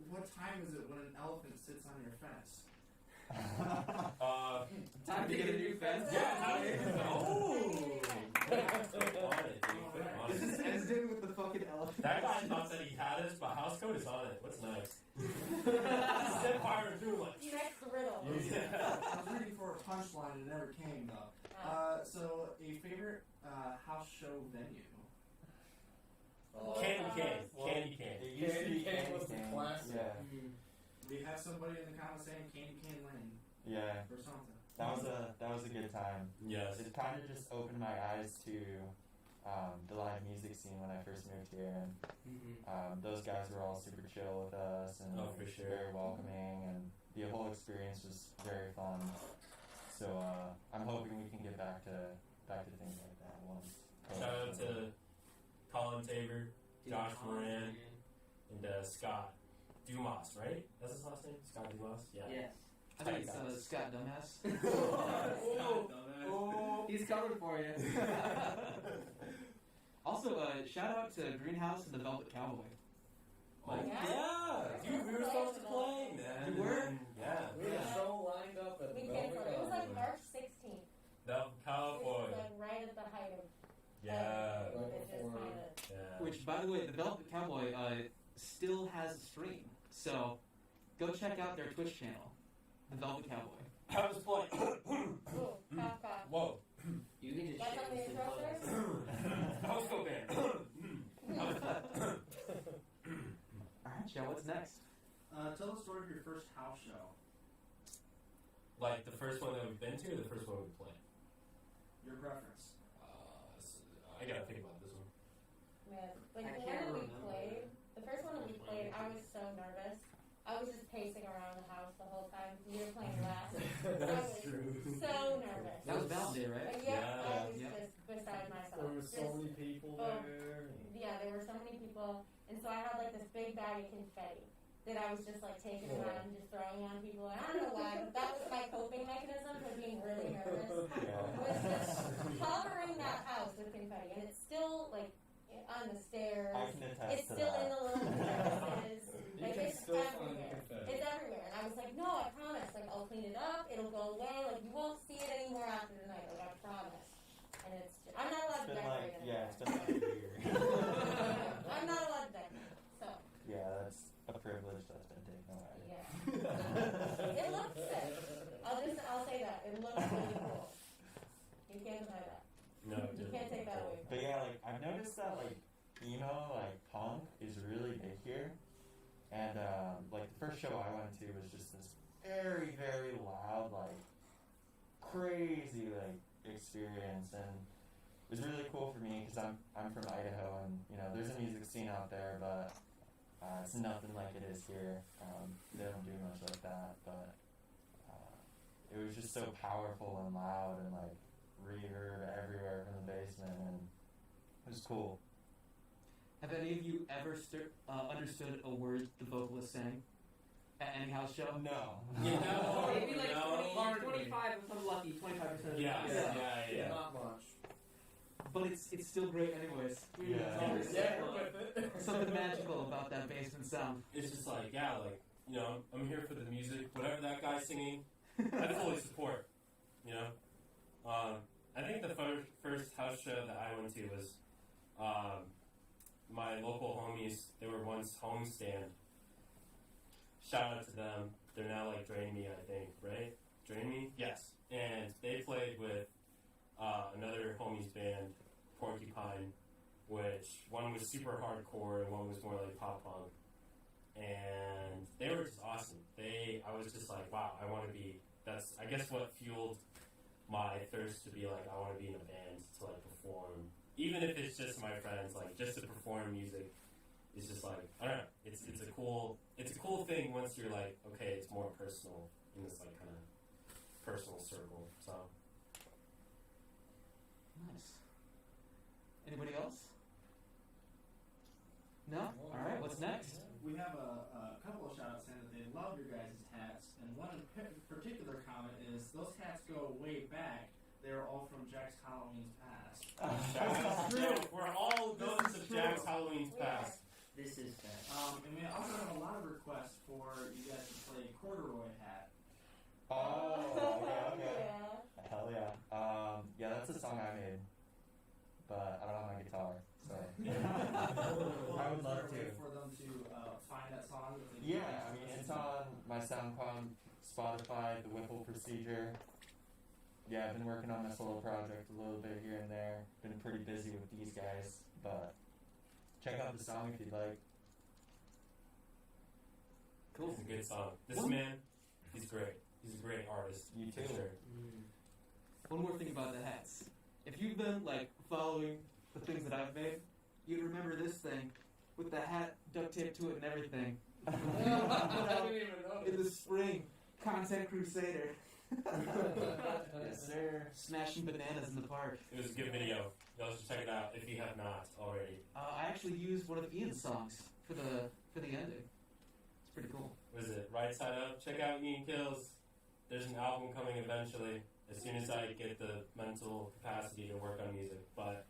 What time is it when an elephant sits on your fence? Time to get a new fence. Oh! On it, dude. On This it. is ended with the fucking elephant. That guy thought that he had us, but Housecoat is on it. What's next? Set fire through like. Next riddle. Yeah. I was reading for a punchline and it never came though. So a favorite house show venue. Candy cane. Candy cane. It used to be Candy cane was the cane. classic. Yeah. We have somebody in the comments saying Candy Cane Lane Yeah. or something. That was a good time. Yes. It kind of just opened my eyes to the live music scene when I first moved here, and those guys were all super chill with us and Oh, for sure. very welcoming, and the whole experience was very fun. So I'm hoping we can get back to things like that once. Shout out to Colin Tamer, Josh Moran, and Scott Dumas, right? That's his last name? Scott Dumas? Yeah. Yes. I think it's Scott Dumbass. Oh, he's coming for you. Also, shout out to Greenhouse and the Velvet Cowboy. Oh, Yeah. yeah. Dude, we were supposed to play, man. You were? Yeah. We had a show lined up at We the canceled. Velvet It was like Cowboy. March 16th. The Cowboy. Which was like right at the height of Yeah. everything. Right It just before- kinda. Yeah. Which, by the way, the Velvet Cowboy still has a stream. So go check out their Twitch channel, the Velvet Cowboy. I was playing. Ooh, cough, cough. Whoa. You need to That's shake on the this thing interrupters? close. Housecoat band. Alright, Joe, what's next? Tell the story of your first house show. Like the first one that we've been to or the first one we played? Your preference. I gotta think about this one. Man, like I the one can't that we remember. played, the first one that we played, I was so nervous. I was just pacing around the house the whole time. You were playing last. I That's was true. so nervous. That was Valentine, right? Yeah, Yeah. I was Yep. just beside myself. There were so Just- many people Oh. there. Yeah, there were so many people, and so I had like this big bag of confetti, that I was just like taking around and just throwing on people. And I don't know why, but that was my coping mechanism for being really nervous. Was just covering that house with confetti, and it's still like on the stairs. I can attest It's to still that. in the little crevices. You Like can it's still find everywhere. confetti. It's everywhere. And I was like, no, I promise. Like I'll clean it up. It'll go away. Like you won't see it anymore after tonight. Like I promise. And it's just, I'm not allowed to decorate it. It's been like a year. I'm not allowed to decorate. So Yeah, that's a privilege that's been taken away. yeah. It looks sick. I'll say that. It looks really cool. You can't deny that. No, You can't take that away from But me. yeah, like I've noticed that like emo, like punk is really big here. And like the first show I went to was just this very, very loud, like crazy like experience, and it was really cool for me because I'm from Idaho, and you know there's a music scene out there, but it's nothing like it is here. They don't do much like that, but it was just so powerful and loud and like reverb everywhere from the basement, and it was cool. Have any of you ever understood a word the vocalist sang at any house show? No. No. Maybe like No. 20, 25, if I'm lucky, 25% of the Yeah, time. yeah. Not much. But it's still great anyways. Yeah. Yeah, we're with it. Something magical about that basement sound. It's just like, yeah, like, you know, I'm here for the music. Whatever that guy's singing, I fully support, you know? I think the first house show that I went to was my local homies. They were once homestand. Shout out to them. They're now like Drain Me, I think, right? Drain Me? Yes. And they played with another homies band, Porcupine, which one was super hardcore and one was more like pop punk. And they were just awesome. I was just like, wow, I want to be, that's, I guess what fueled my thirst to be like, I want to be in a band to like perform. Even if it's just my friends, like just to perform music is just like, I don't know, it's a cool thing once you're like, okay, it's more personal in this like kind of personal circle, so. Nice. Anybody else? No? Alright, what's next? We have a couple of shout-outs saying that they love your guys' hats, and one in particular comment is, those hats go way back. They're all from Jack's Halloween's past. We're all ghosts of Jack's Halloween's past. This is bad. And we also have a lot of requests for you guys to play corduroy hat. Oh, okay. Yeah. Hell yeah. Yeah, that's a song I made, but I don't have my guitar, so. I would love to. For them to find that song. If they Yeah, I mean, it's on my SoundCloud, Spotify, The Whipple Procedure. Yeah, I've been working on my solo project a little bit here and there. Been pretty busy with these guys, but check out the song if you'd like. Cool. It's a good song. This man, he's great. He's a great artist. You for too. sure. One more thing about the hats. If you've been like following the things that I've made, you'd remember this thing with the hat duct taped to it and everything. I didn't even know. In the spring, Content Crusader. Yes, sir. Smashing bananas in the park. It was a good video. Y'all should check it out if you have not already. I actually used one of Ian's songs for the ending. It's pretty cool. What is it? Right Side Up. Check out Ian Kills. There's an album coming eventually, as soon as I get the mental capacity to work on music. But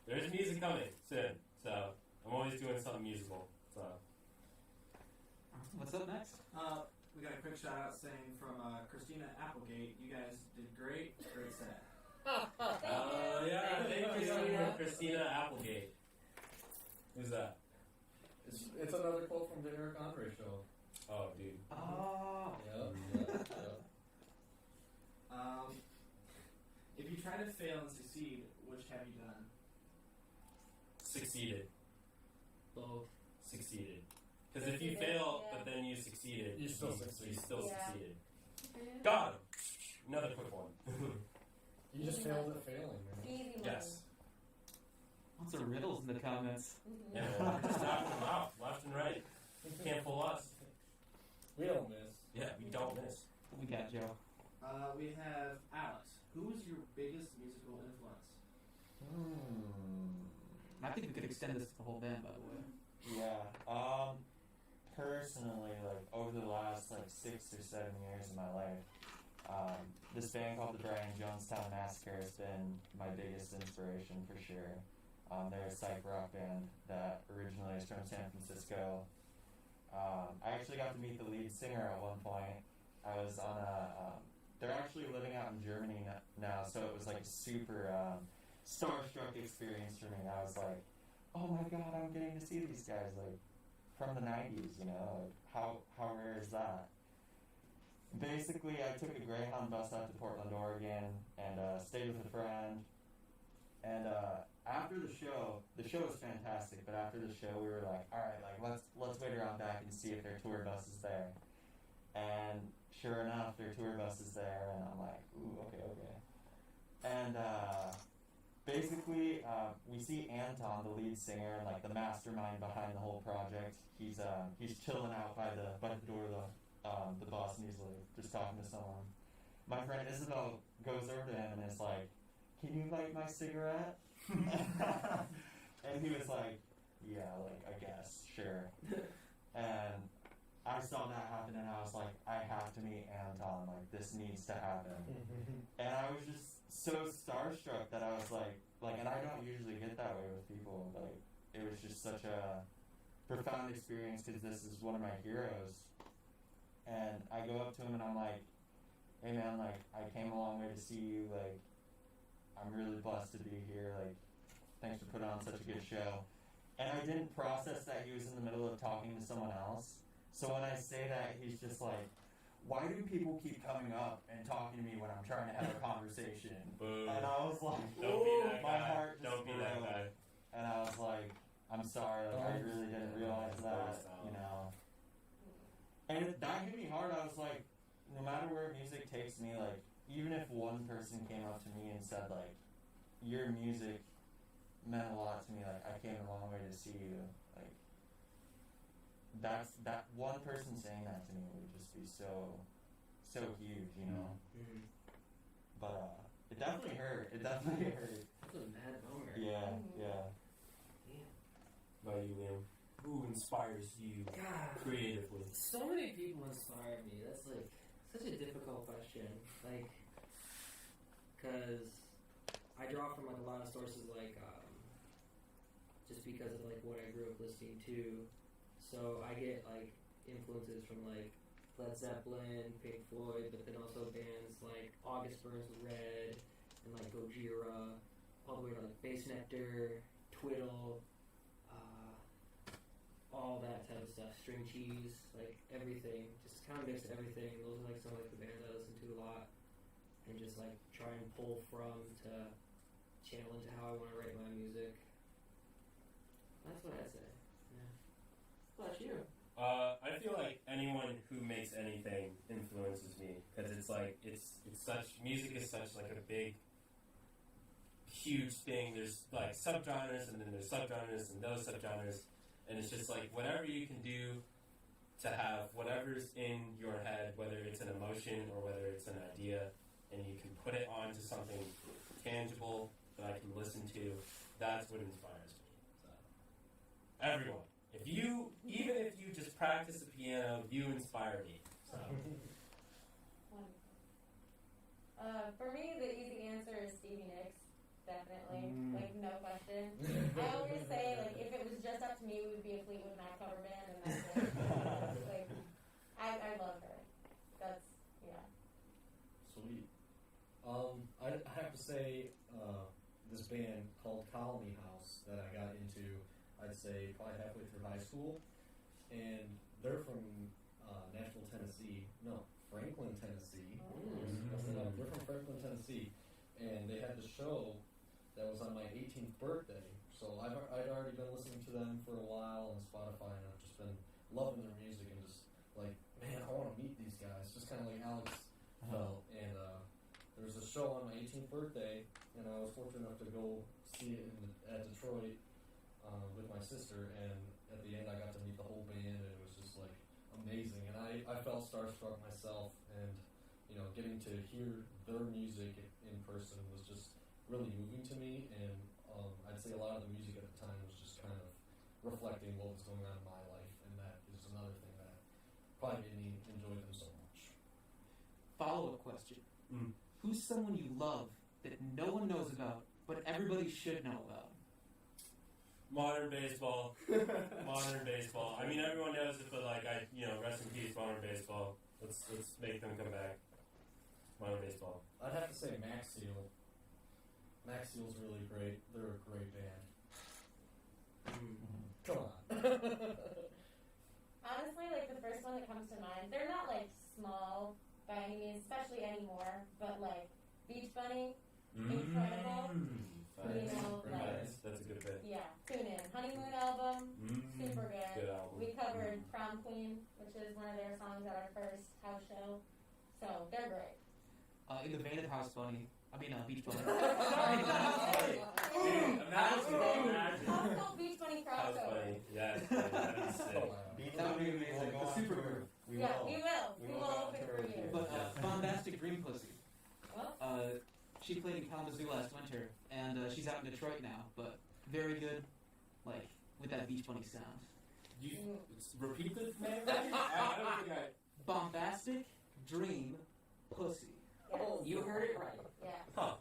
there's music coming soon, so I'm always doing something musical. So What's up next? We got a quick shout out saying from Christina Applegate, you guys did great set. yeah, thank you, Christina Applegate. Who's that? It's another quote from the Eric Andre show. Oh, dude. Oh. Yep. If you try to fail and succeed, which have you done? Succeeded. Both. Succeeded. Because if you fail, but then you succeeded, You still succeed. You still Yeah. succeeded. Got him. Another quick one. You just failed at failing, man. Easy money. Yes. Lots of riddles in the comments. Yeah, we're just knocking them out left and right. Can't fool us. We don't miss. Yeah, we don't miss. What we got, Joe? We have Alex. Who is your biggest musical influence? I think we could extend this to the whole band, by the way. Yeah. Personally, 6 or 7 years of my life. This band called the Brian Jonestown Massacre has been my biggest inspiration for sure. They're a psych rock band that originally is from San Francisco. I actually got to meet the lead singer at one point. I was on they're actually living out in Germany now, so it was like a super starstruck experience for me. I was like, oh my god, I'm getting to see these guys, like, from the 90s, you know, like, how rare is that? Basically, I took a Greyhound bus out to Portland, Oregon, and stayed with a friend. And after the show was fantastic, but after the show, we were like, all right, like, let's wait around back and see if their tour bus is there. And sure enough, their tour bus is there, and I'm like, ooh, okay. And basically, we see Anton, the lead singer, and like the mastermind behind the whole project. He's chilling out by the door of the bus, and he's like just talking to someone. My friend Isabel goes over to him and is like, "Can you light my cigarette?" And he was like, "Yeah, like I guess, sure." And I saw that happen, and I was like, "I have to meet Anton. Like this needs to happen." And I was just so starstruck that I was like, and I don't usually get that way with people. Like, it was just such a profound experience because this is one of my heroes. And I go up to him and I'm like, hey man, like, I came a long way to see you. Like, I'm really blessed to be here. Like, thanks for putting on such a good show. And I didn't process that he was in the middle of talking to someone else. So when I say that, he's just like, why do people keep coming up and talking to me when I'm trying to have a conversation? Boo. And I was like, Don't be that my guy. heart just Don't be that broke. guy. And I was like, I'm sorry, like, I really didn't realize that, you know. And that hit me hard. I was like, no matter where music takes me, like, even if one person came up to me and said, like, your music meant a lot to me, like, I came a long way to see you, like, that one person saying that to me would just be so huge, you know. Mm-hmm. But it definitely hurt. It definitely hurt. That's a mad bummer. Yeah. About you, Liam? Who inspires you God, creatively? so many people inspire me. That's like such a difficult question. Like, cause I draw from like a lot of sources, like just because of like what I grew up listening to. So I get like influences from like Led Zeppelin, Pink Floyd, but then also bands like August Burns Red and like Gojira, all the way to like Bass Nectar, Twiddle, all that type of stuff, String Cheese, like everything, just kind of mix everything. Those are like some of like the bands I listen to a lot, and just like try and pull from to channel into how I want to write my music. That's what I'd say. Yeah. What about you? I feel like anyone who makes anything influences me because it's like it's such music is such like a big, huge thing. There's like subgenres and then there's subgenres and those subgenres, and it's just like whatever you can do to have whatever's in your head, whether it's an emotion or whether it's an idea, and you can put it onto something tangible that I can listen to. That's what inspires me. So, everyone. Even if you just practice the piano, you inspire me. So. For me, the easy answer is Stevie Nicks, definitely, like no question. I always say, like, if it was just up to me, we would be a Fleetwood Mac cover band, and that's it. Like, I love her. That's, yeah. Sweet. I have to say, this band called Colony House that I got into, I'd say probably halfway through high school, and they're from Nashville, Tennessee. No, Franklin, Tennessee. They're from Franklin, Tennessee, and they had the show that was on my 18th birthday. So I'd already been listening to them for a while on Spotify, and I've just been loving their music and just like, man, I want to meet these guys. Just kind of like Alex felt. And there was a show on my 18th birthday, and I was fortunate enough to go see it at Detroit. With my sister, and at the end I got to meet the whole band, and it was just like amazing, and I felt starstruck myself, and you know, getting to hear their music in person was just really moving to me, and I'd say a lot of the music at the time was just kind of reflecting what was going on in my life, and that is another thing that probably made me enjoy them so much. follow-up question. Mm. Who's someone you love that no one knows about, but everybody should know about? Modern baseball. Modern baseball. I mean, everyone knows it, but like, rest in peace, modern baseball. Let's make them come back. Modern baseball. I'd have to say Max Seal. Max Seal's really great. They're a great band. Come on. Honestly, like the first one that comes to mind, they're not like small by any means, especially anymore, but like Beach Bunny, incredible. You know, like, that's a good bit. yeah, tune in. Honeymoon album, super good. Good album. We covered Prom Queen, which is one of their songs at our first house show, so they're great. In the vein of Beach Bunny. Dude, Housecoat Beach Bunny House crossover. Bunny. Yes. That'd be sick. That would be amazing. The super group. We will open for you. But Bombastic Dream Pussy. What? She played in Kalamazoo last winter, and she's out in Detroit now. But very good, like with that Beach Bunny sound. You repeat the name? I don't think I. Bombastic Dream Pussy. Yes. You heard it right. Yeah. Huh.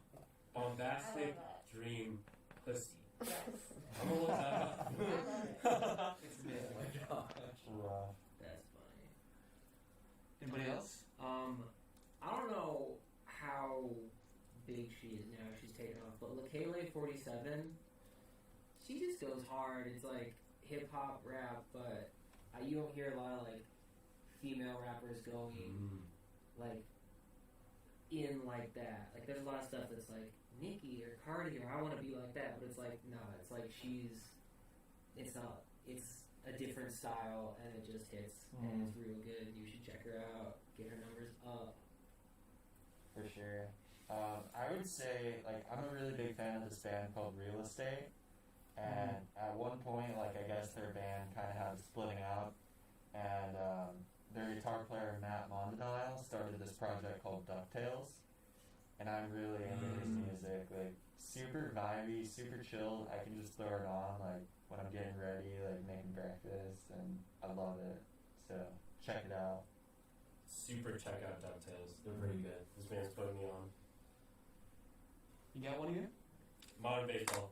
Bombastic Dream Pussy. Yes. I'm gonna look that up. I love it. It's amazing. Oh my gosh. That's funny. Anybody else? I don't know how big she is now. She's taken off, but Lakele 47, she just goes hard. It's like hip hop rap, but you don't hear a lot of like female rappers going like in like that. Like there's a lot of stuff that's like Nicki or Cardi or I want to be like that, but it's like nah. It's like it's not. It's a different style and it just hits and it's real good. You should check her out. Get her numbers up. For sure. I would say, like, I'm a really big fan of this band called Real Estate. And at one point, like, I guess their band kind of had splitting out. And their guitar player, Matt Mondadile, started this project called DuckTales. And I'm really into his music. Like, super vibey, super chilled. I can just throw it on, like, when I'm getting ready, like, making breakfast. And I love it. So, check it out. Super check out DuckTales. They're pretty good. This band's putting me on. You got one of you? Modern baseball.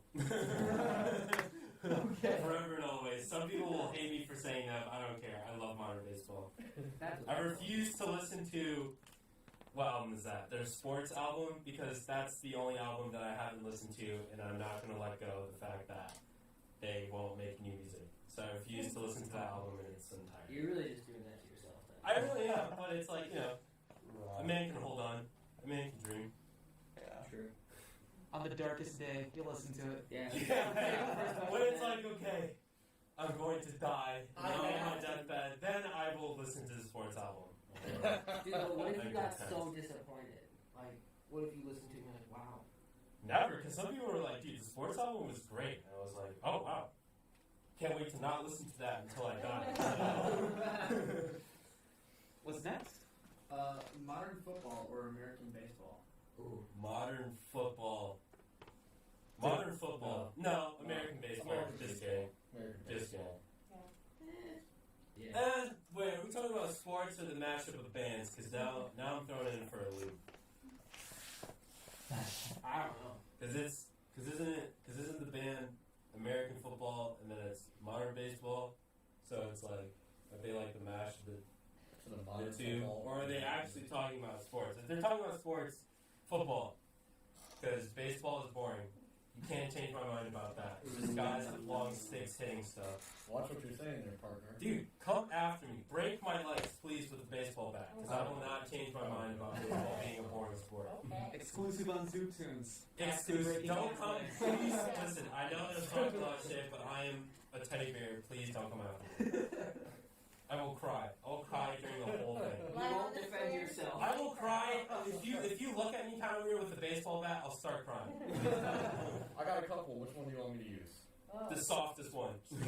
Okay. Forever and always. Some people will hate me for saying that, but I don't care. I love modern baseball. I refuse to listen to, what album is that? Their sports album, because that's the only album that I haven't listened to, and I'm not going to let go of the fact that they won't make new music. So I refuse to listen to that album in its entirety. You're really just doing that to yourself then. I really am, but it's like, a man can hold on. A man can dream. Yeah. True. On the darkest day, you'll listen to it. Yeah. When it's like, okay, I'm going to die, now I'm on my deathbed, then I will listen to the sports album. Dude, but what if you got Intense. so disappointed? Like, what if you listened to it and you're like, wow. Never, because some people were like, dude, the sports album was great. And I was like, oh, wow. Can't wait to not listen to that until I die. What's next? Modern football or American baseball? Ooh, modern football. Modern football. No, American baseball. Just kidding. Just kidding. Yeah. Wait, are we talking about sports or the mashup of bands? Because now I'm throwing it in for a loop. I don't know. Because isn't the band American football and then it's modern baseball? So it's like, are they like the mash of the two? Or are they actually talking about sports? If they're talking about sports, football. Because baseball is boring. You can't change my mind about that. It's just guys with long sticks hitting stuff. Watch what you're saying there, partner. Dude, come after me. Break my legs, please, with the baseball bat. Because I will not change my mind about baseball being a boring sport. Exclusive on ZooTunes. Exclusive. Don't come. Please, listen, I know there's talking a lot of shit, but I am a teddy bear. Please don't come after me. I will cry. I will cry during the whole thing. You won't defend yourself. I will cry. If you look at me kind of weird with the baseball bat, I'll start crying. I got a couple. Which one do you want me to use? The softest one. The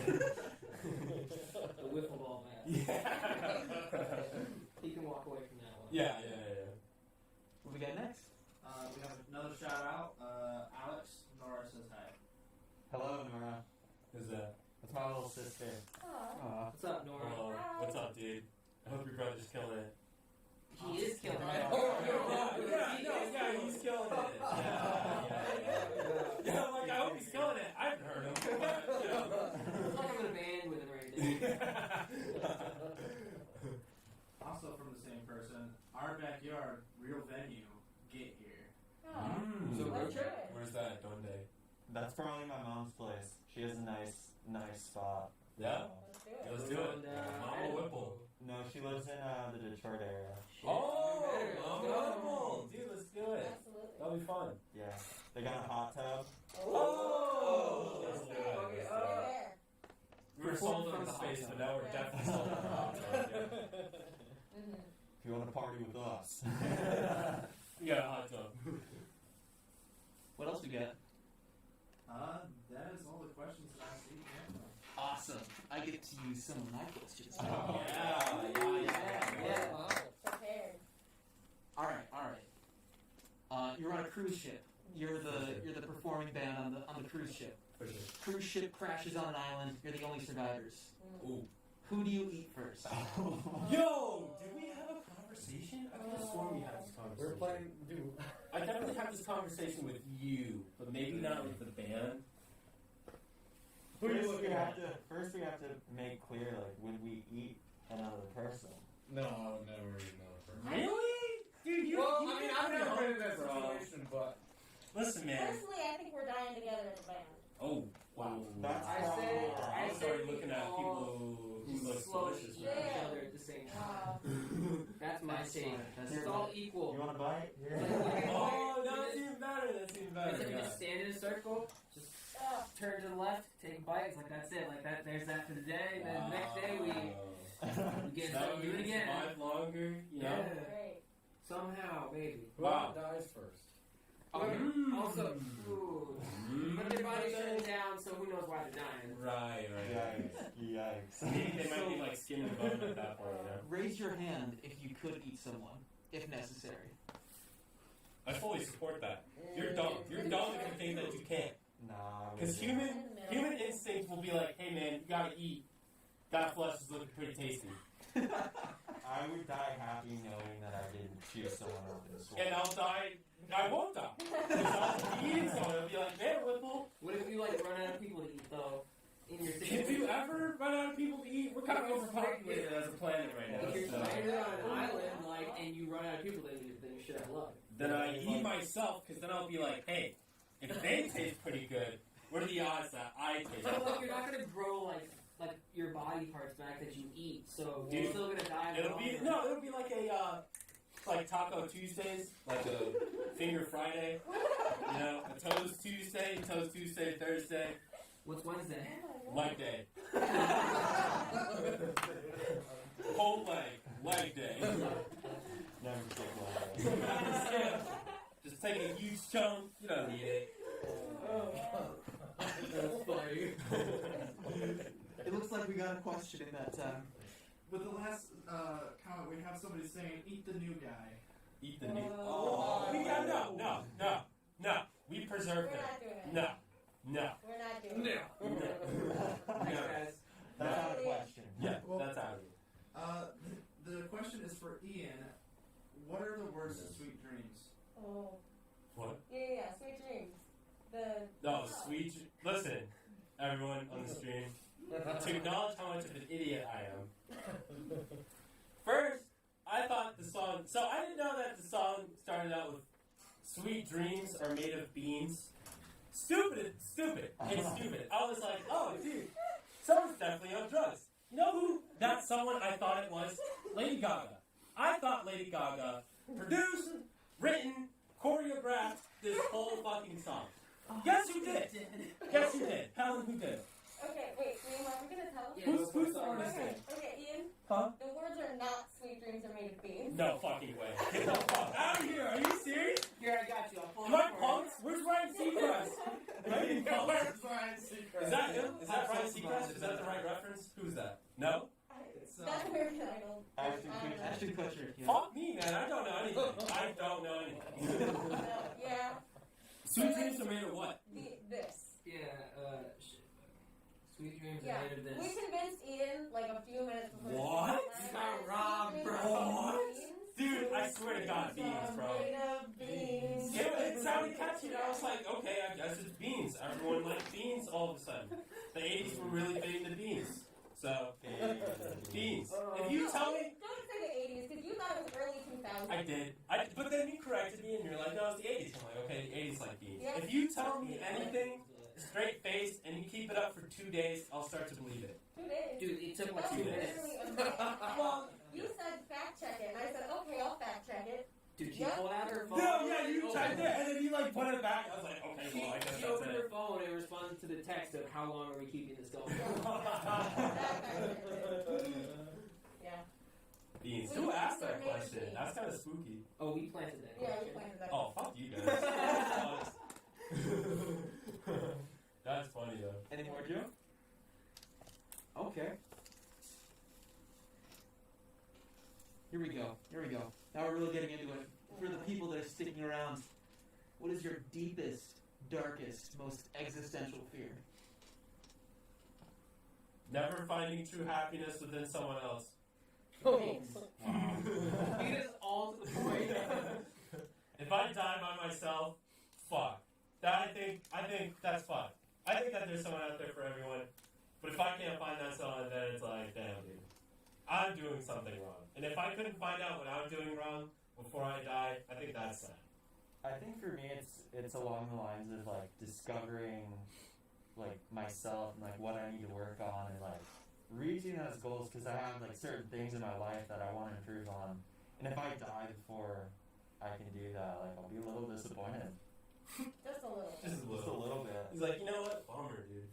wiffle ball bat. Yeah. He can walk away from that one. Yeah. What we got next? We have another shout out. Alex, Nora says hi. Hello, Nora. Who's that? That's my little sister. Aw. Aw. What's up, Nora? What's up, dude? I hope your brother's killing it. He is killing it. Yeah, he's killing it. Yeah, I'm like, I hope he's killing it. I've heard him. It's like I'm in a band with him right there. Also from the same person, our backyard, real venue, get here. So where's that? Donde? That's probably my mom's place. She has a nice spot. Yeah? Let's do it. Mama Whipple. No, she lives in the Detroit area. Oh, Mama Whipple. Dude, let's do it. Absolutely. That'll be fun. Yeah. They got a hot tub. Oh! Let's do it. There. We were sold on the space, but now we're definitely sold on the hot tub. If you want to party with us. We got a hot tub. What else we got? That is all the questions that I see. Awesome. I get to use some of my questions. Yeah. Prepared. All right. You're on a cruise ship. You're the performing band on the cruise ship. Cruise ship crashes on an island. You're the only survivors. Ooh. Who do you eat first? Yo, did we have a conversation? I could have sworn we had this conversation. We're playing, dude. I definitely had this conversation with you, but maybe not with the band. Who are you looking at? First, we have to make clear, like, when we eat another person. No, I would never eat another person. Really? Dude, you Well, you I mean, can't I've never be been in that wrong, bro. situation, but Listen, man. Personally, I think we're dying together as a band. Oh, wow. That's I started say looking at people who look slowly delicious. eat each other at the same time. That's my take. That's It's all equal. You want a bite? Oh, that's even better. That's even better. It's like you Yeah. just stand in a circle, just turn to the left, take a bite. It's like that's it. Like that. There's that for the day. Then the next day we get That to do it would again. survive longer, you know? Great. Somehow, maybe. Wow. whoever dies first. Also, but their body's shutting down, so who knows why they're dying. Right. Yikes. Maybe they might be like skin and bone at that point, you know? Raise your hand if you could eat someone, if necessary. I fully support that. You're dumb. You're dumb if you think that you can't. Nah. Because human instinct will be like, hey man, you gotta eat. That flesh is looking pretty tasty. I would die happy knowing that I didn't choose someone up in the swamp. And I'll die. I won't die. Because I'll be eating someone. I'll be like, man, Whipple. What if you like run out of people to eat though? In your If you ever run out of people to eat, we're kind of overpopulated as a planet right now. If you're So. stranded on an island, like, and you run out of people, then you should have luck. Then I eat myself, because then I'll be like, hey, if they taste pretty good, what are the odds that I taste But good? look, you're not gonna grow like your body parts back that you eat, so Dude, you're still gonna die. in the It'll be long run. it'll be like a like Taco Tuesdays, like a Finger Friday, you know, a Toast Tuesday, Thursday, What's Wednesday? leg day, whole leg day. Never take one. Just take a huge chunk, you don't need it. That's funny. It looks like we got a question in that time. With the last comment, we have somebody saying, "Eat the new guy." Eat the new. Oh, no. We preserve We're it. not doing it. No. We're not doing it. Thanks, guys. That's not a question. Yeah, that's out of here. The question is for Ian. What are the words to Sweet Dreams? Oh. What? Yeah, sweet dreams. No, sweet. Listen, everyone on the stream, to acknowledge how much of an idiot I am. First, I thought the song. So I didn't know that the song started out with "Sweet dreams are made of beans." Stupid. It's stupid. I was like, oh, dude, someone's definitely on drugs. You know who that someone I thought it was? Lady Gaga. I thought Lady Gaga produced, written, choreographed this whole fucking song. Guess who did? Helen, who did? Okay, wait, Liam, are we gonna tell him? Who's the artist name? Okay, Ian. Huh? The words are not "sweet dreams are made of beans." No fucking way. Get the fuck out of here. Are you serious? Here, I got you. I'll pull Am I punked? Where's Ryan Seacrest? Where's Ryan Seacrest? Is that him? Is that Ryan Seacrest? Is that the right reference? Who's that? No? That's a weird title. Ashton Kutcher. Yeah. Fuck me, man. I don't know anything. Yeah. Sweet dreams are made of what? This. Yeah, Sweet dreams Yeah. are made of this. We convinced Ian like a few minutes before. What? this You got robbed, bro. What? Dude, watching, I was like, okay, I guess it's beans. Everyone liked beans all of a sudden. The 80s were really big into beans. So, beans. If you tell me... Don't say the 80s, because you thought it was early 2000s. I did. But then you corrected me, and you're like, no, it's the 80s. I'm like, okay, the 80s like beans. Yeah. If you tell me anything straight-faced, and you keep it up for 2 days, I'll start to believe it. 2 days. Dude, it took like That 2 was minutes. literally a minute. Well, you said fact check it, and I said, okay, I'll fact check it. Dude, she Yeah. pulled out her phone. No, yeah, you typed it, and then you like put it back. I was like, okay, well, I guess She that's opened it. her phone and responded to the text of how long are we keeping this going? Yeah. Beans. We Who went asked to that their question? neighbor's That's kind of spooky. Oh, we planted that. Yeah, we question. planted that. Oh, fuck you guys. That's funny though. Any more, Joe? Okay. Here we go. Now we're really getting into it. For the people that are sticking around, what is your deepest, darkest, most existential fear? Never finding true happiness within someone else. Oh. He is all to the point. If I die by myself, fuck. That I think that's fuck. I think that there's someone out there for everyone. But if I can't find that someone, then it's like, damn, dude, I'm doing something wrong. And if I couldn't find out what I'm doing wrong before I die, I think that's sad. I think for me, it's along the lines of like discovering like myself and like what I need to work on and like reaching those goals because I have like certain things in my life that I want to improve on. And if I die before I can do that, like I'll be a little disappointed. Just a little. Just a little bit. He's like, you know what? Bummer, dude.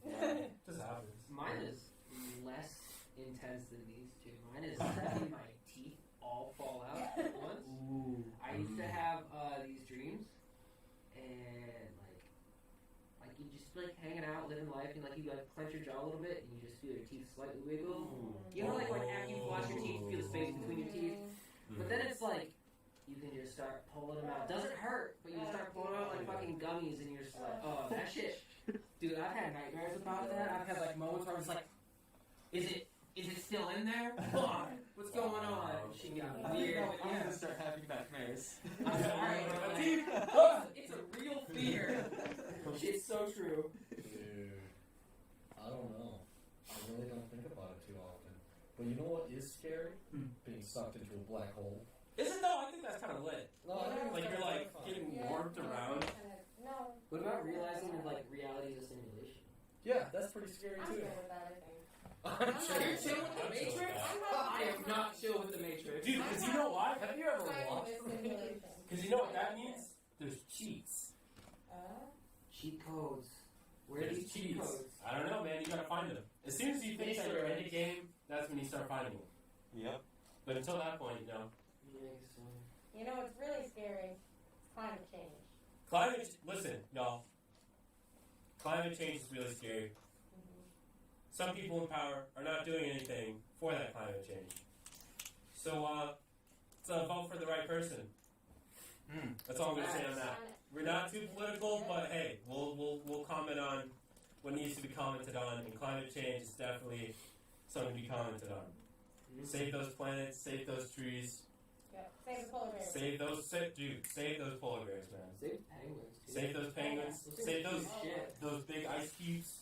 Just happens. Mine is less intense than these two. Mine is having my teeth all fall out at once. Ooh. I used to have these dreams, and like you just like hanging out, living life, and like you like clench your jaw a little bit, and you just feel your teeth slightly wiggle. You know, like after you floss your teeth, you feel the space between your teeth. But then it's like you can just start pulling them out. Doesn't hurt, but you just start pulling out like fucking gummies, and you're just like, oh, that shit. Dude, I've had nightmares about that. I've had like moments where I was like, is it still in there? What's going on? She got weird. I'm gonna start having nightmares. I'm sorry, but it's a real fear. It's so true. Dude, I don't know. I really don't think about it too often. But you know what is scary? Being sucked into a black hole. Is it though? I think that's kind of lit. No, I think Like it's you're like kinda getting Yeah. warped around. No. What about realizing that like reality is a simulation? Yeah, that's pretty scary I'm too. good with that, I think. I'm You're chill with the I'm chill with Matrix? that. I am not chill with the Matrix. Dude, because you know why? Have you ever Fine watched? with simulation. Because you know what that means? There's cheats. Cheat codes. Where are There's these cheat cheats. codes? I don't know, man. You gotta find them. As soon as you think that you're in the game, that's when you start finding them. Yep. But until that point, you know. You know what's really scary? It's climate change. Listen, y'all. Climate change is really scary. Some people in power are not doing anything for that climate change. So, vote for the right person. That's all I'm gonna say on that. We're not too political, but hey, we'll comment on what needs to be commented on, and climate change is definitely something to be commented on. Save those planets, save those trees, Yep. Save the polar bears. save those polar bears, man. Save penguins, too. Save those penguins, save those big ice cubes,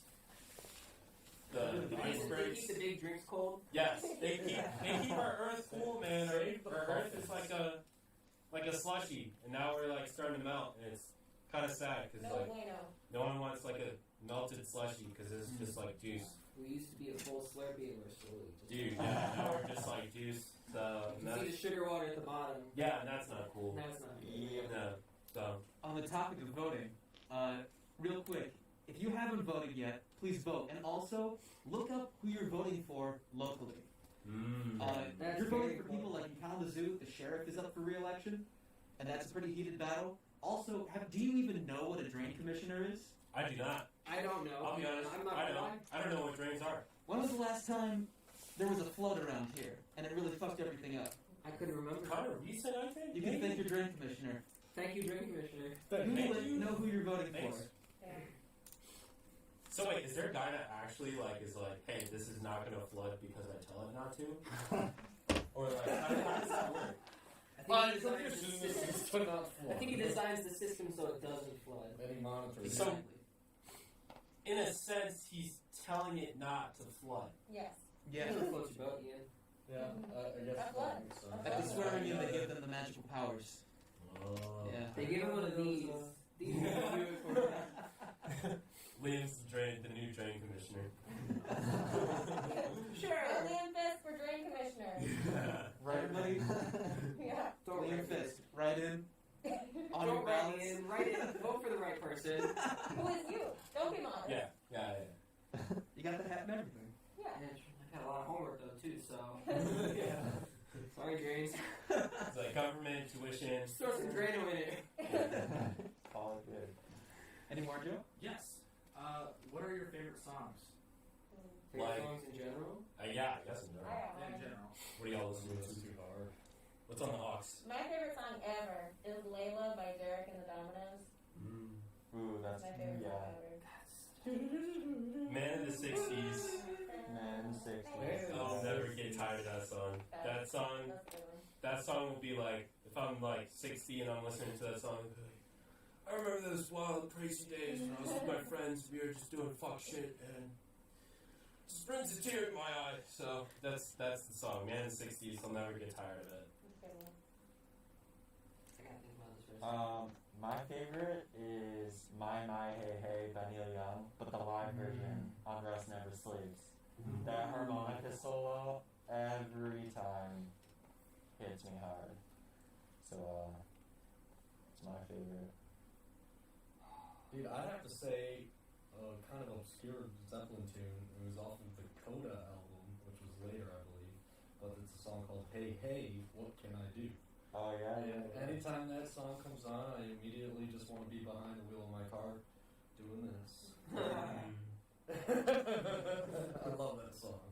the They icebergs. keep the big drinks cold. Yes, they keep our Earth cool, man. Our Earth is like a slushy, and now we're like starting to melt, and it's kind of sad because No like bueno. no one wants like a melted slushy because it's just like juice. We used to be a full Slurpee, and we're slowly just... Dude, yeah, now we're just like juice. So You can see the sugar water at the bottom. yeah, and that's not cool. That's not good. No, so On the topic of voting, real quick, if you haven't voted yet, please vote. And also, look up who you're voting for locally. That's You're voting very for people like in Kalamazoo, the sheriff is up for re-election, and that's a pretty heated battle. Also, do you even know what a drain commissioner is? I do not. I don't know. I'll be honest. I'm not I gonna don't. lie. I don't know what drains are. When was the last time there was a flood around here, and it really fucked everything up? I couldn't remember. Kind of recent, I think. You can thank your drain commissioner. Thank you, Drain Commissioner. Who Thank will you. know who you're voting Thanks. for? Yeah. So wait, is there a guy that actually is like, hey, this is not gonna flood because I tell it not to? Or like, how does that work? he designs the system. I think he designs the system so it doesn't flood. And he monitors. So, in a sense, he's telling it not to flood. Yes. Yeah. You never float your boat, Ian. Yeah, I guess That's what? so. At the swearing in, they give them the magical powers. Oh. Yeah. They give him one of these. These will do it for him. Liam's the new drain commissioner. Sure. Liam Fisk for drain commissioner. Right, everybody? Yeah. Don't Liam write Fisk. Right in. On your Don't balance. write in. Write in. Vote for the right person. Who is you? Don't be modest. Yeah. You got the hat and everything. Yeah. I got a lot of homework though too, so. Yeah. Sorry, drains. It's like government, tuition. Just throw some Drano in it. All good. Any more, Joe? Yes. What are your favorite songs? Favorite Like- songs in general? Yeah, I guess in general. In general. What are y'all listening to? Too hard. What's on the aux? My favorite song ever is Layla by Derek and the Dominoes. Ooh, that's My favorite yeah. song ever. Man of the 60s. Man, 60s. I'll never get tired of that song. That song, That's a good one. that song will be like, if I'm like 60 and I'm listening to that song, I'll be like, I remember those wild, crazy days when I was with my friends. We were just doing fuck shit and it just brings a tear in my eye. So that's the song. Man of the 60s. I'll never get tired of it. That's a good one. I gotta think about this first. My favorite is My Hey Hey by Neil Young, but the live version on Rust Never Sleeps. That harmonica solo every time hits me hard. So, it's my favorite. Dude, I'd have to say a kind of obscure Zeppelin tune. It was off of the Coda album, which was later, I believe. But it's a song called Hey Hey, What Can I Do? Oh, yeah, And anytime that song comes on, I immediately just want to be behind the wheel of my car doing this. I love that song.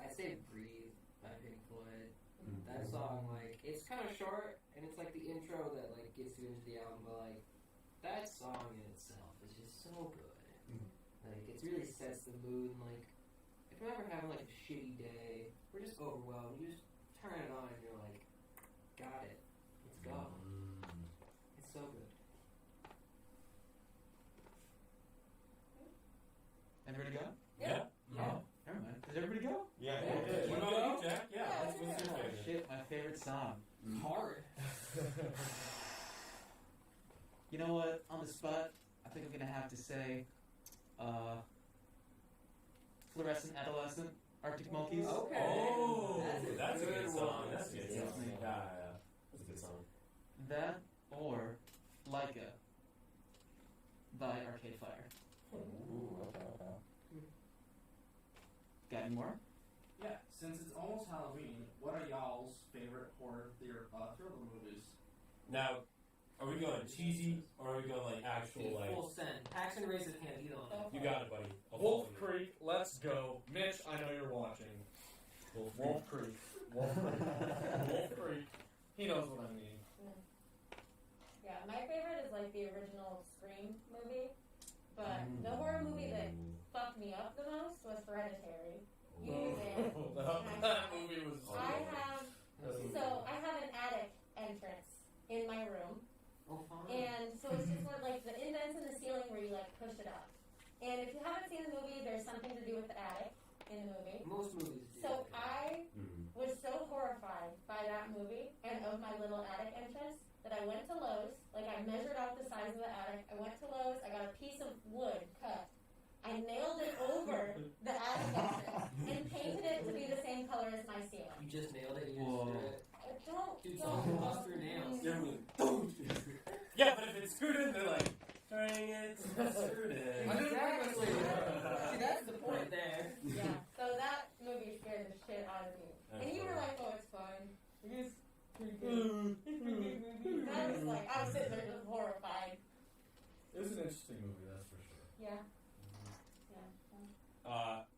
I'd say Breathe by Pink Floyd. That song, like, it's kind of short, and it's like the intro that, like, gets you into the album, but, like, that song in itself is just so good. Like, it really sets the mood, and, like, if you're ever having, like, a shitty day, or just overwhelmed, you just turn it on and you're like, got it. Let's go. It's so good. Everybody go? Yeah. Oh, never mind. Did everybody go? Yeah. What about you, Jack? Yeah. What's your Oh, favorite? shit, my favorite song. Hard. You know what? On the spot, I think I'm gonna have to say, Fluorescent Adolescent, Arctic Monkeys. Okay. Oh, That's that's a good song. one. That's a good Yeah. song. Yeah. That's a good song. That or Leica by Arcade Fire. Ooh, okay. Got any more? Yeah. Since it's almost Halloween, what are y'all's favorite horror thriller movies? Now, are we going cheesy or are we going like actual like? Full send. Paxton raised his hand. He's on it. You got it, buddy. I'll Wolf follow you. Creek, let's go. Mitch, I know you're watching. Wolf Creek. Wolf Creek. He knows what I mean. Yeah, my favorite is like the original Scream movie, but the horror movie that fucked me up the most was Hereditary. You was in. That movie was. I have an attic entrance in my room, Oh, fine. and so it's just like the indents in the ceiling where you like push it up. And if you haven't seen the movie, there's something to do with the attic in the movie. Most movies do. So I was so horrified by that movie and of my little attic entrance that I went to Lowe's. Like, I measured out the size of the attic. I went to Lowe's. I got a piece of wood cut. I nailed it over the attic entrance and painted it to be the same color as my ceiling. You just nailed it. You just Whoa. screwed it. Don't. Dude, someone bust through nails. Yeah, but if it's screwed in, they're like, dang it, it's screwed in. Exactly. See, that's the point there. Yeah. So that movie scared the shit out of me. And you were like, oh, it's fine. It is creepy. And I was like, I was sitting there just horrified. It was an interesting movie, that's for sure. Yeah.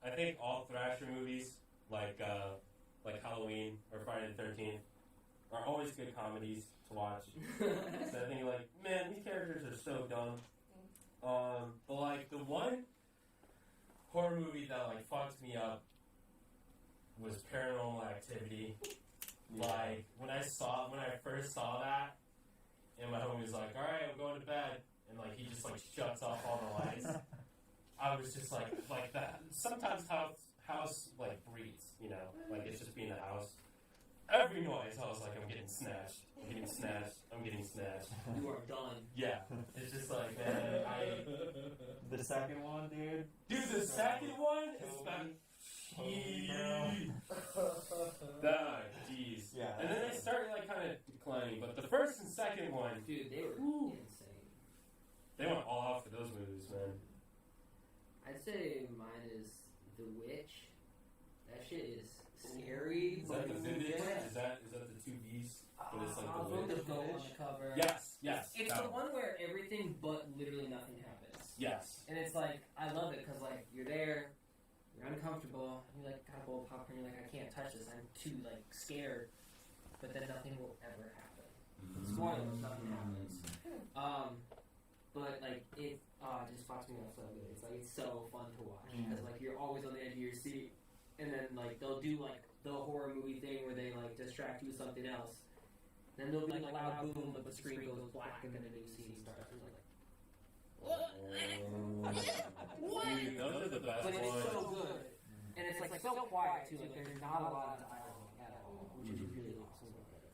I think all Thrasher movies, like Halloween or Friday the 13th, are always good comedies to watch. So I think like, man, these characters are so dumb. But like the one horror movie that like fucked me up was Paranormal Activity. Like when I first saw that, and my homie was like, "All right, I'm going to bed," and like he just like shuts off all the lights. I was just like that. Sometimes house like breathes, you know, like it's just being a house. Every noise, I was like, I'm getting snatched. I'm getting snatched. I'm getting snatched. You are done. Yeah, it's just like, man, The second one, dude. Dude, the second one is back. Jeez. Yeah. And then they started like kind of declining, but the first and second one, Dude, they were insane. they went all out for those movies, man. I'd say mine is The Witch. That shit is scary. Is that the Vintage? Yeah. Is that the two V's? But it's like I'll put the the Witch. goat on the cover. Yes. It's that the one where everything but literally nothing happens. Yes. And it's like, I love it because like you're there, you're uncomfortable, you like got a bowl of popcorn, you're like, I can't touch this, I'm too like scared, but then nothing will ever happen. Spoilers, nothing happens. But like it just fucks me up so good. It's like it's so fun to watch because like you're always on the edge of your seat, and then like they'll do like the horror movie thing where they like distract you with something else. Then there'll be like a loud boom, but the screen goes black, and then a new scene starts. And like, Dude, those are the best but it's ones. so good, and it's like so quiet too. Like there's not a lot of dialogue at all, which is really awesome about it.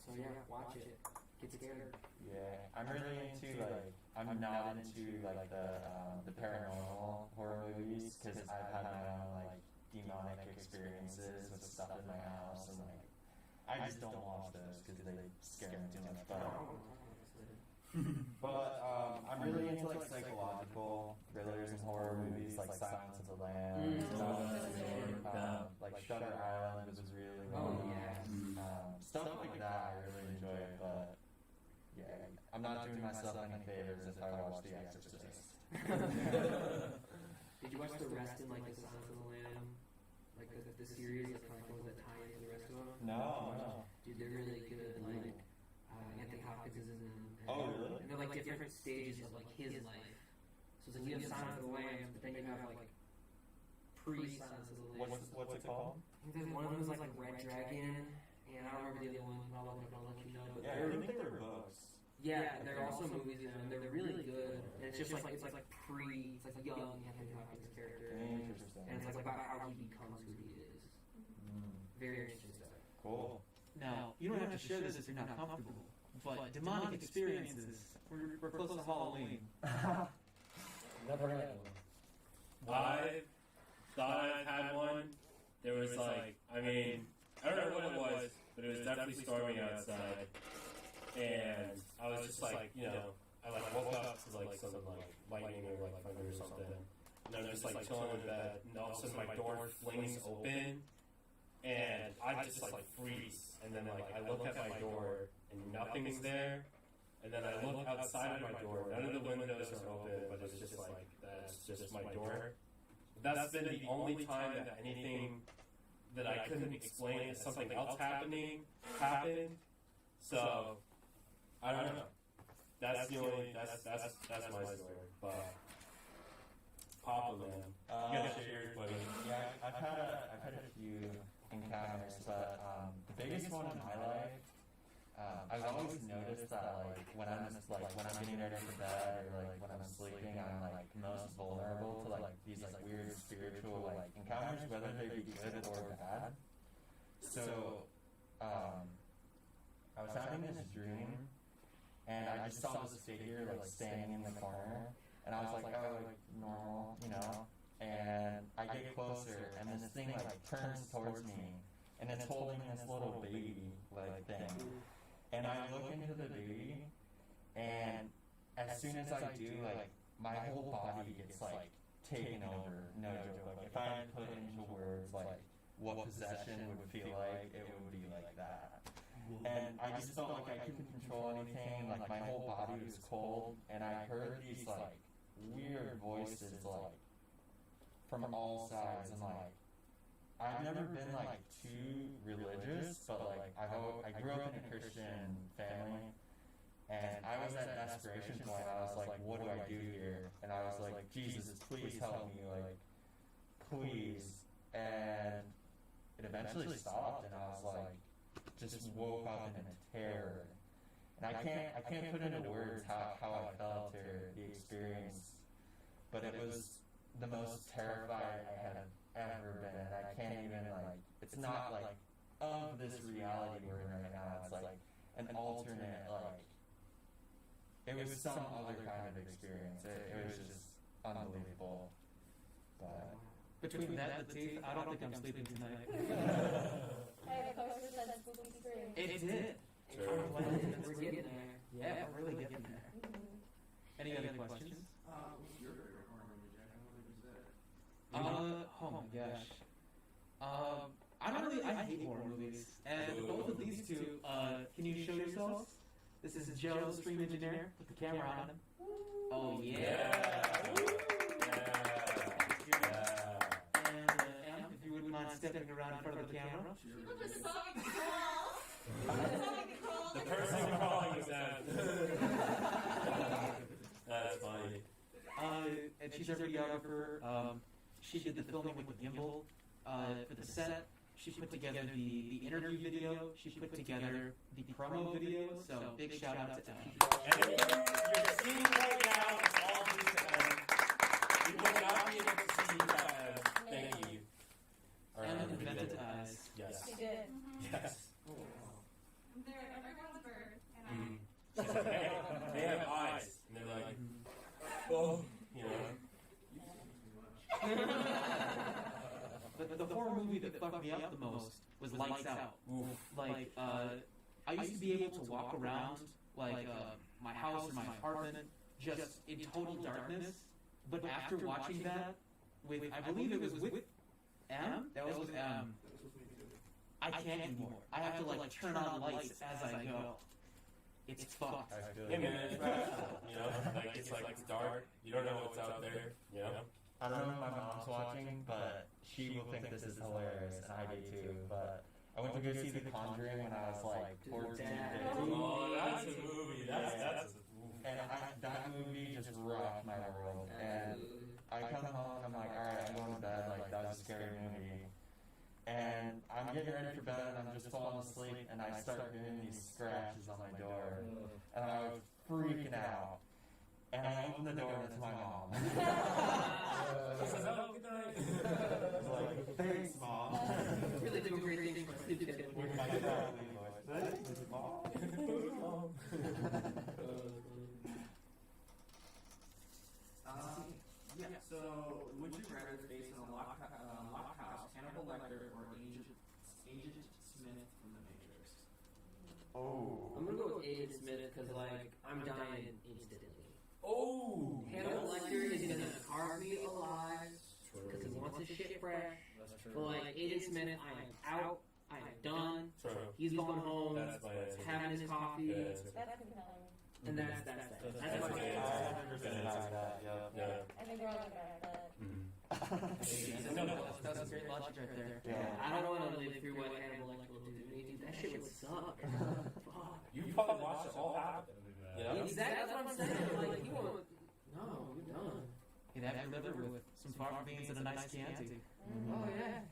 So yeah, watch it. Get scared. Yeah, I'm really into like I'm not into like the paranormal horror movies because I've had my own like demonic experiences with stuff in my house, and like I just don't watch those because they scare me too much. But I'm really into like psychological thrillers and horror movies like Silence of the Lambs, like Shutter Island was really stuff like that. I really enjoy it, but yeah, I'm not doing myself any favors if I watch The Exorcist. Did you watch the rest in like the Silence of the Lamb, like the series that kind of that tie into the rest of them? No. Dude, they're really good. Like Anthony Hopkins is in them. Oh, really? And they're like different stages of like his life. So it's like you have Silence of the Lambs, but then you have like pre-Silence of the Lambs. What's it called? I think there's one of them is like Red Dragon, and I don't remember the other one. I'll look it up, I'll let you know. But Yeah, I think they're books. yeah, there are also movies in them, and they're really good. And it's just like it's like young Anthony Hopkins character. Interesting. And it's like about how he becomes who he is. Very interesting stuff. Cool. Now, you don't have to share this if you're not comfortable, but demonic experiences, we're close to Halloween. Never had one. I thought I've had one. There was like, I mean, I don't know what it was, but it was definitely storming outside. And I was just like, you know, I like woke up to like some like lightning or like thunder or something. And I'm just like chilling in bed, and all of a sudden my door flings open, and I just like freeze. And then like I look at my door, and nothing's there. And then I look outside of my door. None of the windows are open, but it's just like that's just my door. That's been the only time that anything that I couldn't explain as something else happened. So I don't know. That's the only that's my story. But Papa, man, you gotta share yours, buddy. Yeah, I've had a few encounters, but the biggest one in my life, I've always noticed that like when I'm getting ready for bed or like when I'm sleeping, I'm like most vulnerable to like these like weird spiritual like encounters, whether they be good or bad. So I was having this dream, and I just saw this figure like standing in the corner, and I was like, oh, like normal, you know. And I get closer, and then this thing like turns towards me, and it's holding this little baby like thing. And I look into the baby, and as soon as I do, like my whole body gets like taken over. No joke. Like if I had put into words like what possession would feel like, it would be like that. And I just felt like I couldn't control anything. Like my whole body was cold, and I heard these like weird voices like from all sides, and like I've never been like too religious, but like I grew up in a Christian family, and I was at desperation point. I was like, what do I do here? And I was like, Jesus, please help me, like please. And it eventually eventually stopped, and I was like, just woke up in a terror. And I can't put into words how I felt or the experience, but it was the most terrified I have ever been. I can't even, like, it's not like of this reality we're in right now. It's like an alternate, like, it was some other kind of experience. It was just unbelievable. But Between that and the teeth, I don't think I'm sleeping tonight. Hey, the poster said spooky scream. It did. We're getting there. Yeah, we're really getting there. Any other questions? What's your favorite horror movie, Jack? I don't think we said it. Oh my gosh. I hate horror movies. And both of these two, can you show yourselves? This is Joe, stream engineer, with the camera on him. Oh yeah. And Em, if you wouldn't mind stepping around in front of the camera. The person calling is that. That's funny. And she's our videographer. She did the filming with the gimbal for the set. She put together the interview video. She put together the promo video. So big shout out to Em. And you're seeing right now, it's all due to Em. You will not be able to see thank you. Em invented eyes. Yes. She did. Yes. They're everyone's bird, and She's like, hey, they have eyes. And they're like, oh, you know. But the horror movie that fucked me up the most was Lights Out. Oof. Like, I used to be able to walk around, like, my house or my apartment, just in total darkness. But after watching that, with, I believe it was with Em? That was with Em. I can't anymore. I have to, like, turn on lights as I go. It's fucked. Yeah, man, it's rational, you know? Like, it's dark. You don't know what's out there, you know? I don't know if my mom's watching, but she will think this is hilarious, and I do too. But I went to go see The Conjuring when I was like 14, 15. Oh, that's a movie. That's And that movie just rocked my world. And I come home, I'm like, alright, I'm going to bed. Like, that was a scary movie. And I'm getting ready for bed, and I'm just falling asleep, and I start getting these scratches on my door. And I was freaking out. And I opened the door, and it's my mom. She says, oh, good night. I was like, thanks, Mom. Really doing great things for my sleep schedule. With my family voice. Thanks, Mom. Yeah, so would you rather face in a locked house, Hannibal Lecter, or Agent Smith from The Matrix? Oh. I'm gonna go with Agent Smith because, like, I'm dying instantly. Oh! Hannibal Lecter is gonna carve me alive because he wants his shit fresh. That's true. But, like, Agent Smith, I am out. I am done. True. He's going home, That's my answer. having his coffee, Yeah. That's compelling. and that's that. That's That's my my answer. answer. Yeah. I think we're all about that. That's a great logic right there. Yeah. I don't want to live through what Hannibal Lecter will do to me, dude. That shit would suck. Fuck. You probably watched it all happen. You know? Exactly, that's what I'm saying. Like, you want... No, you're done. You'd have your liver with some farm beans and a nice Chianti. Oh, yeah.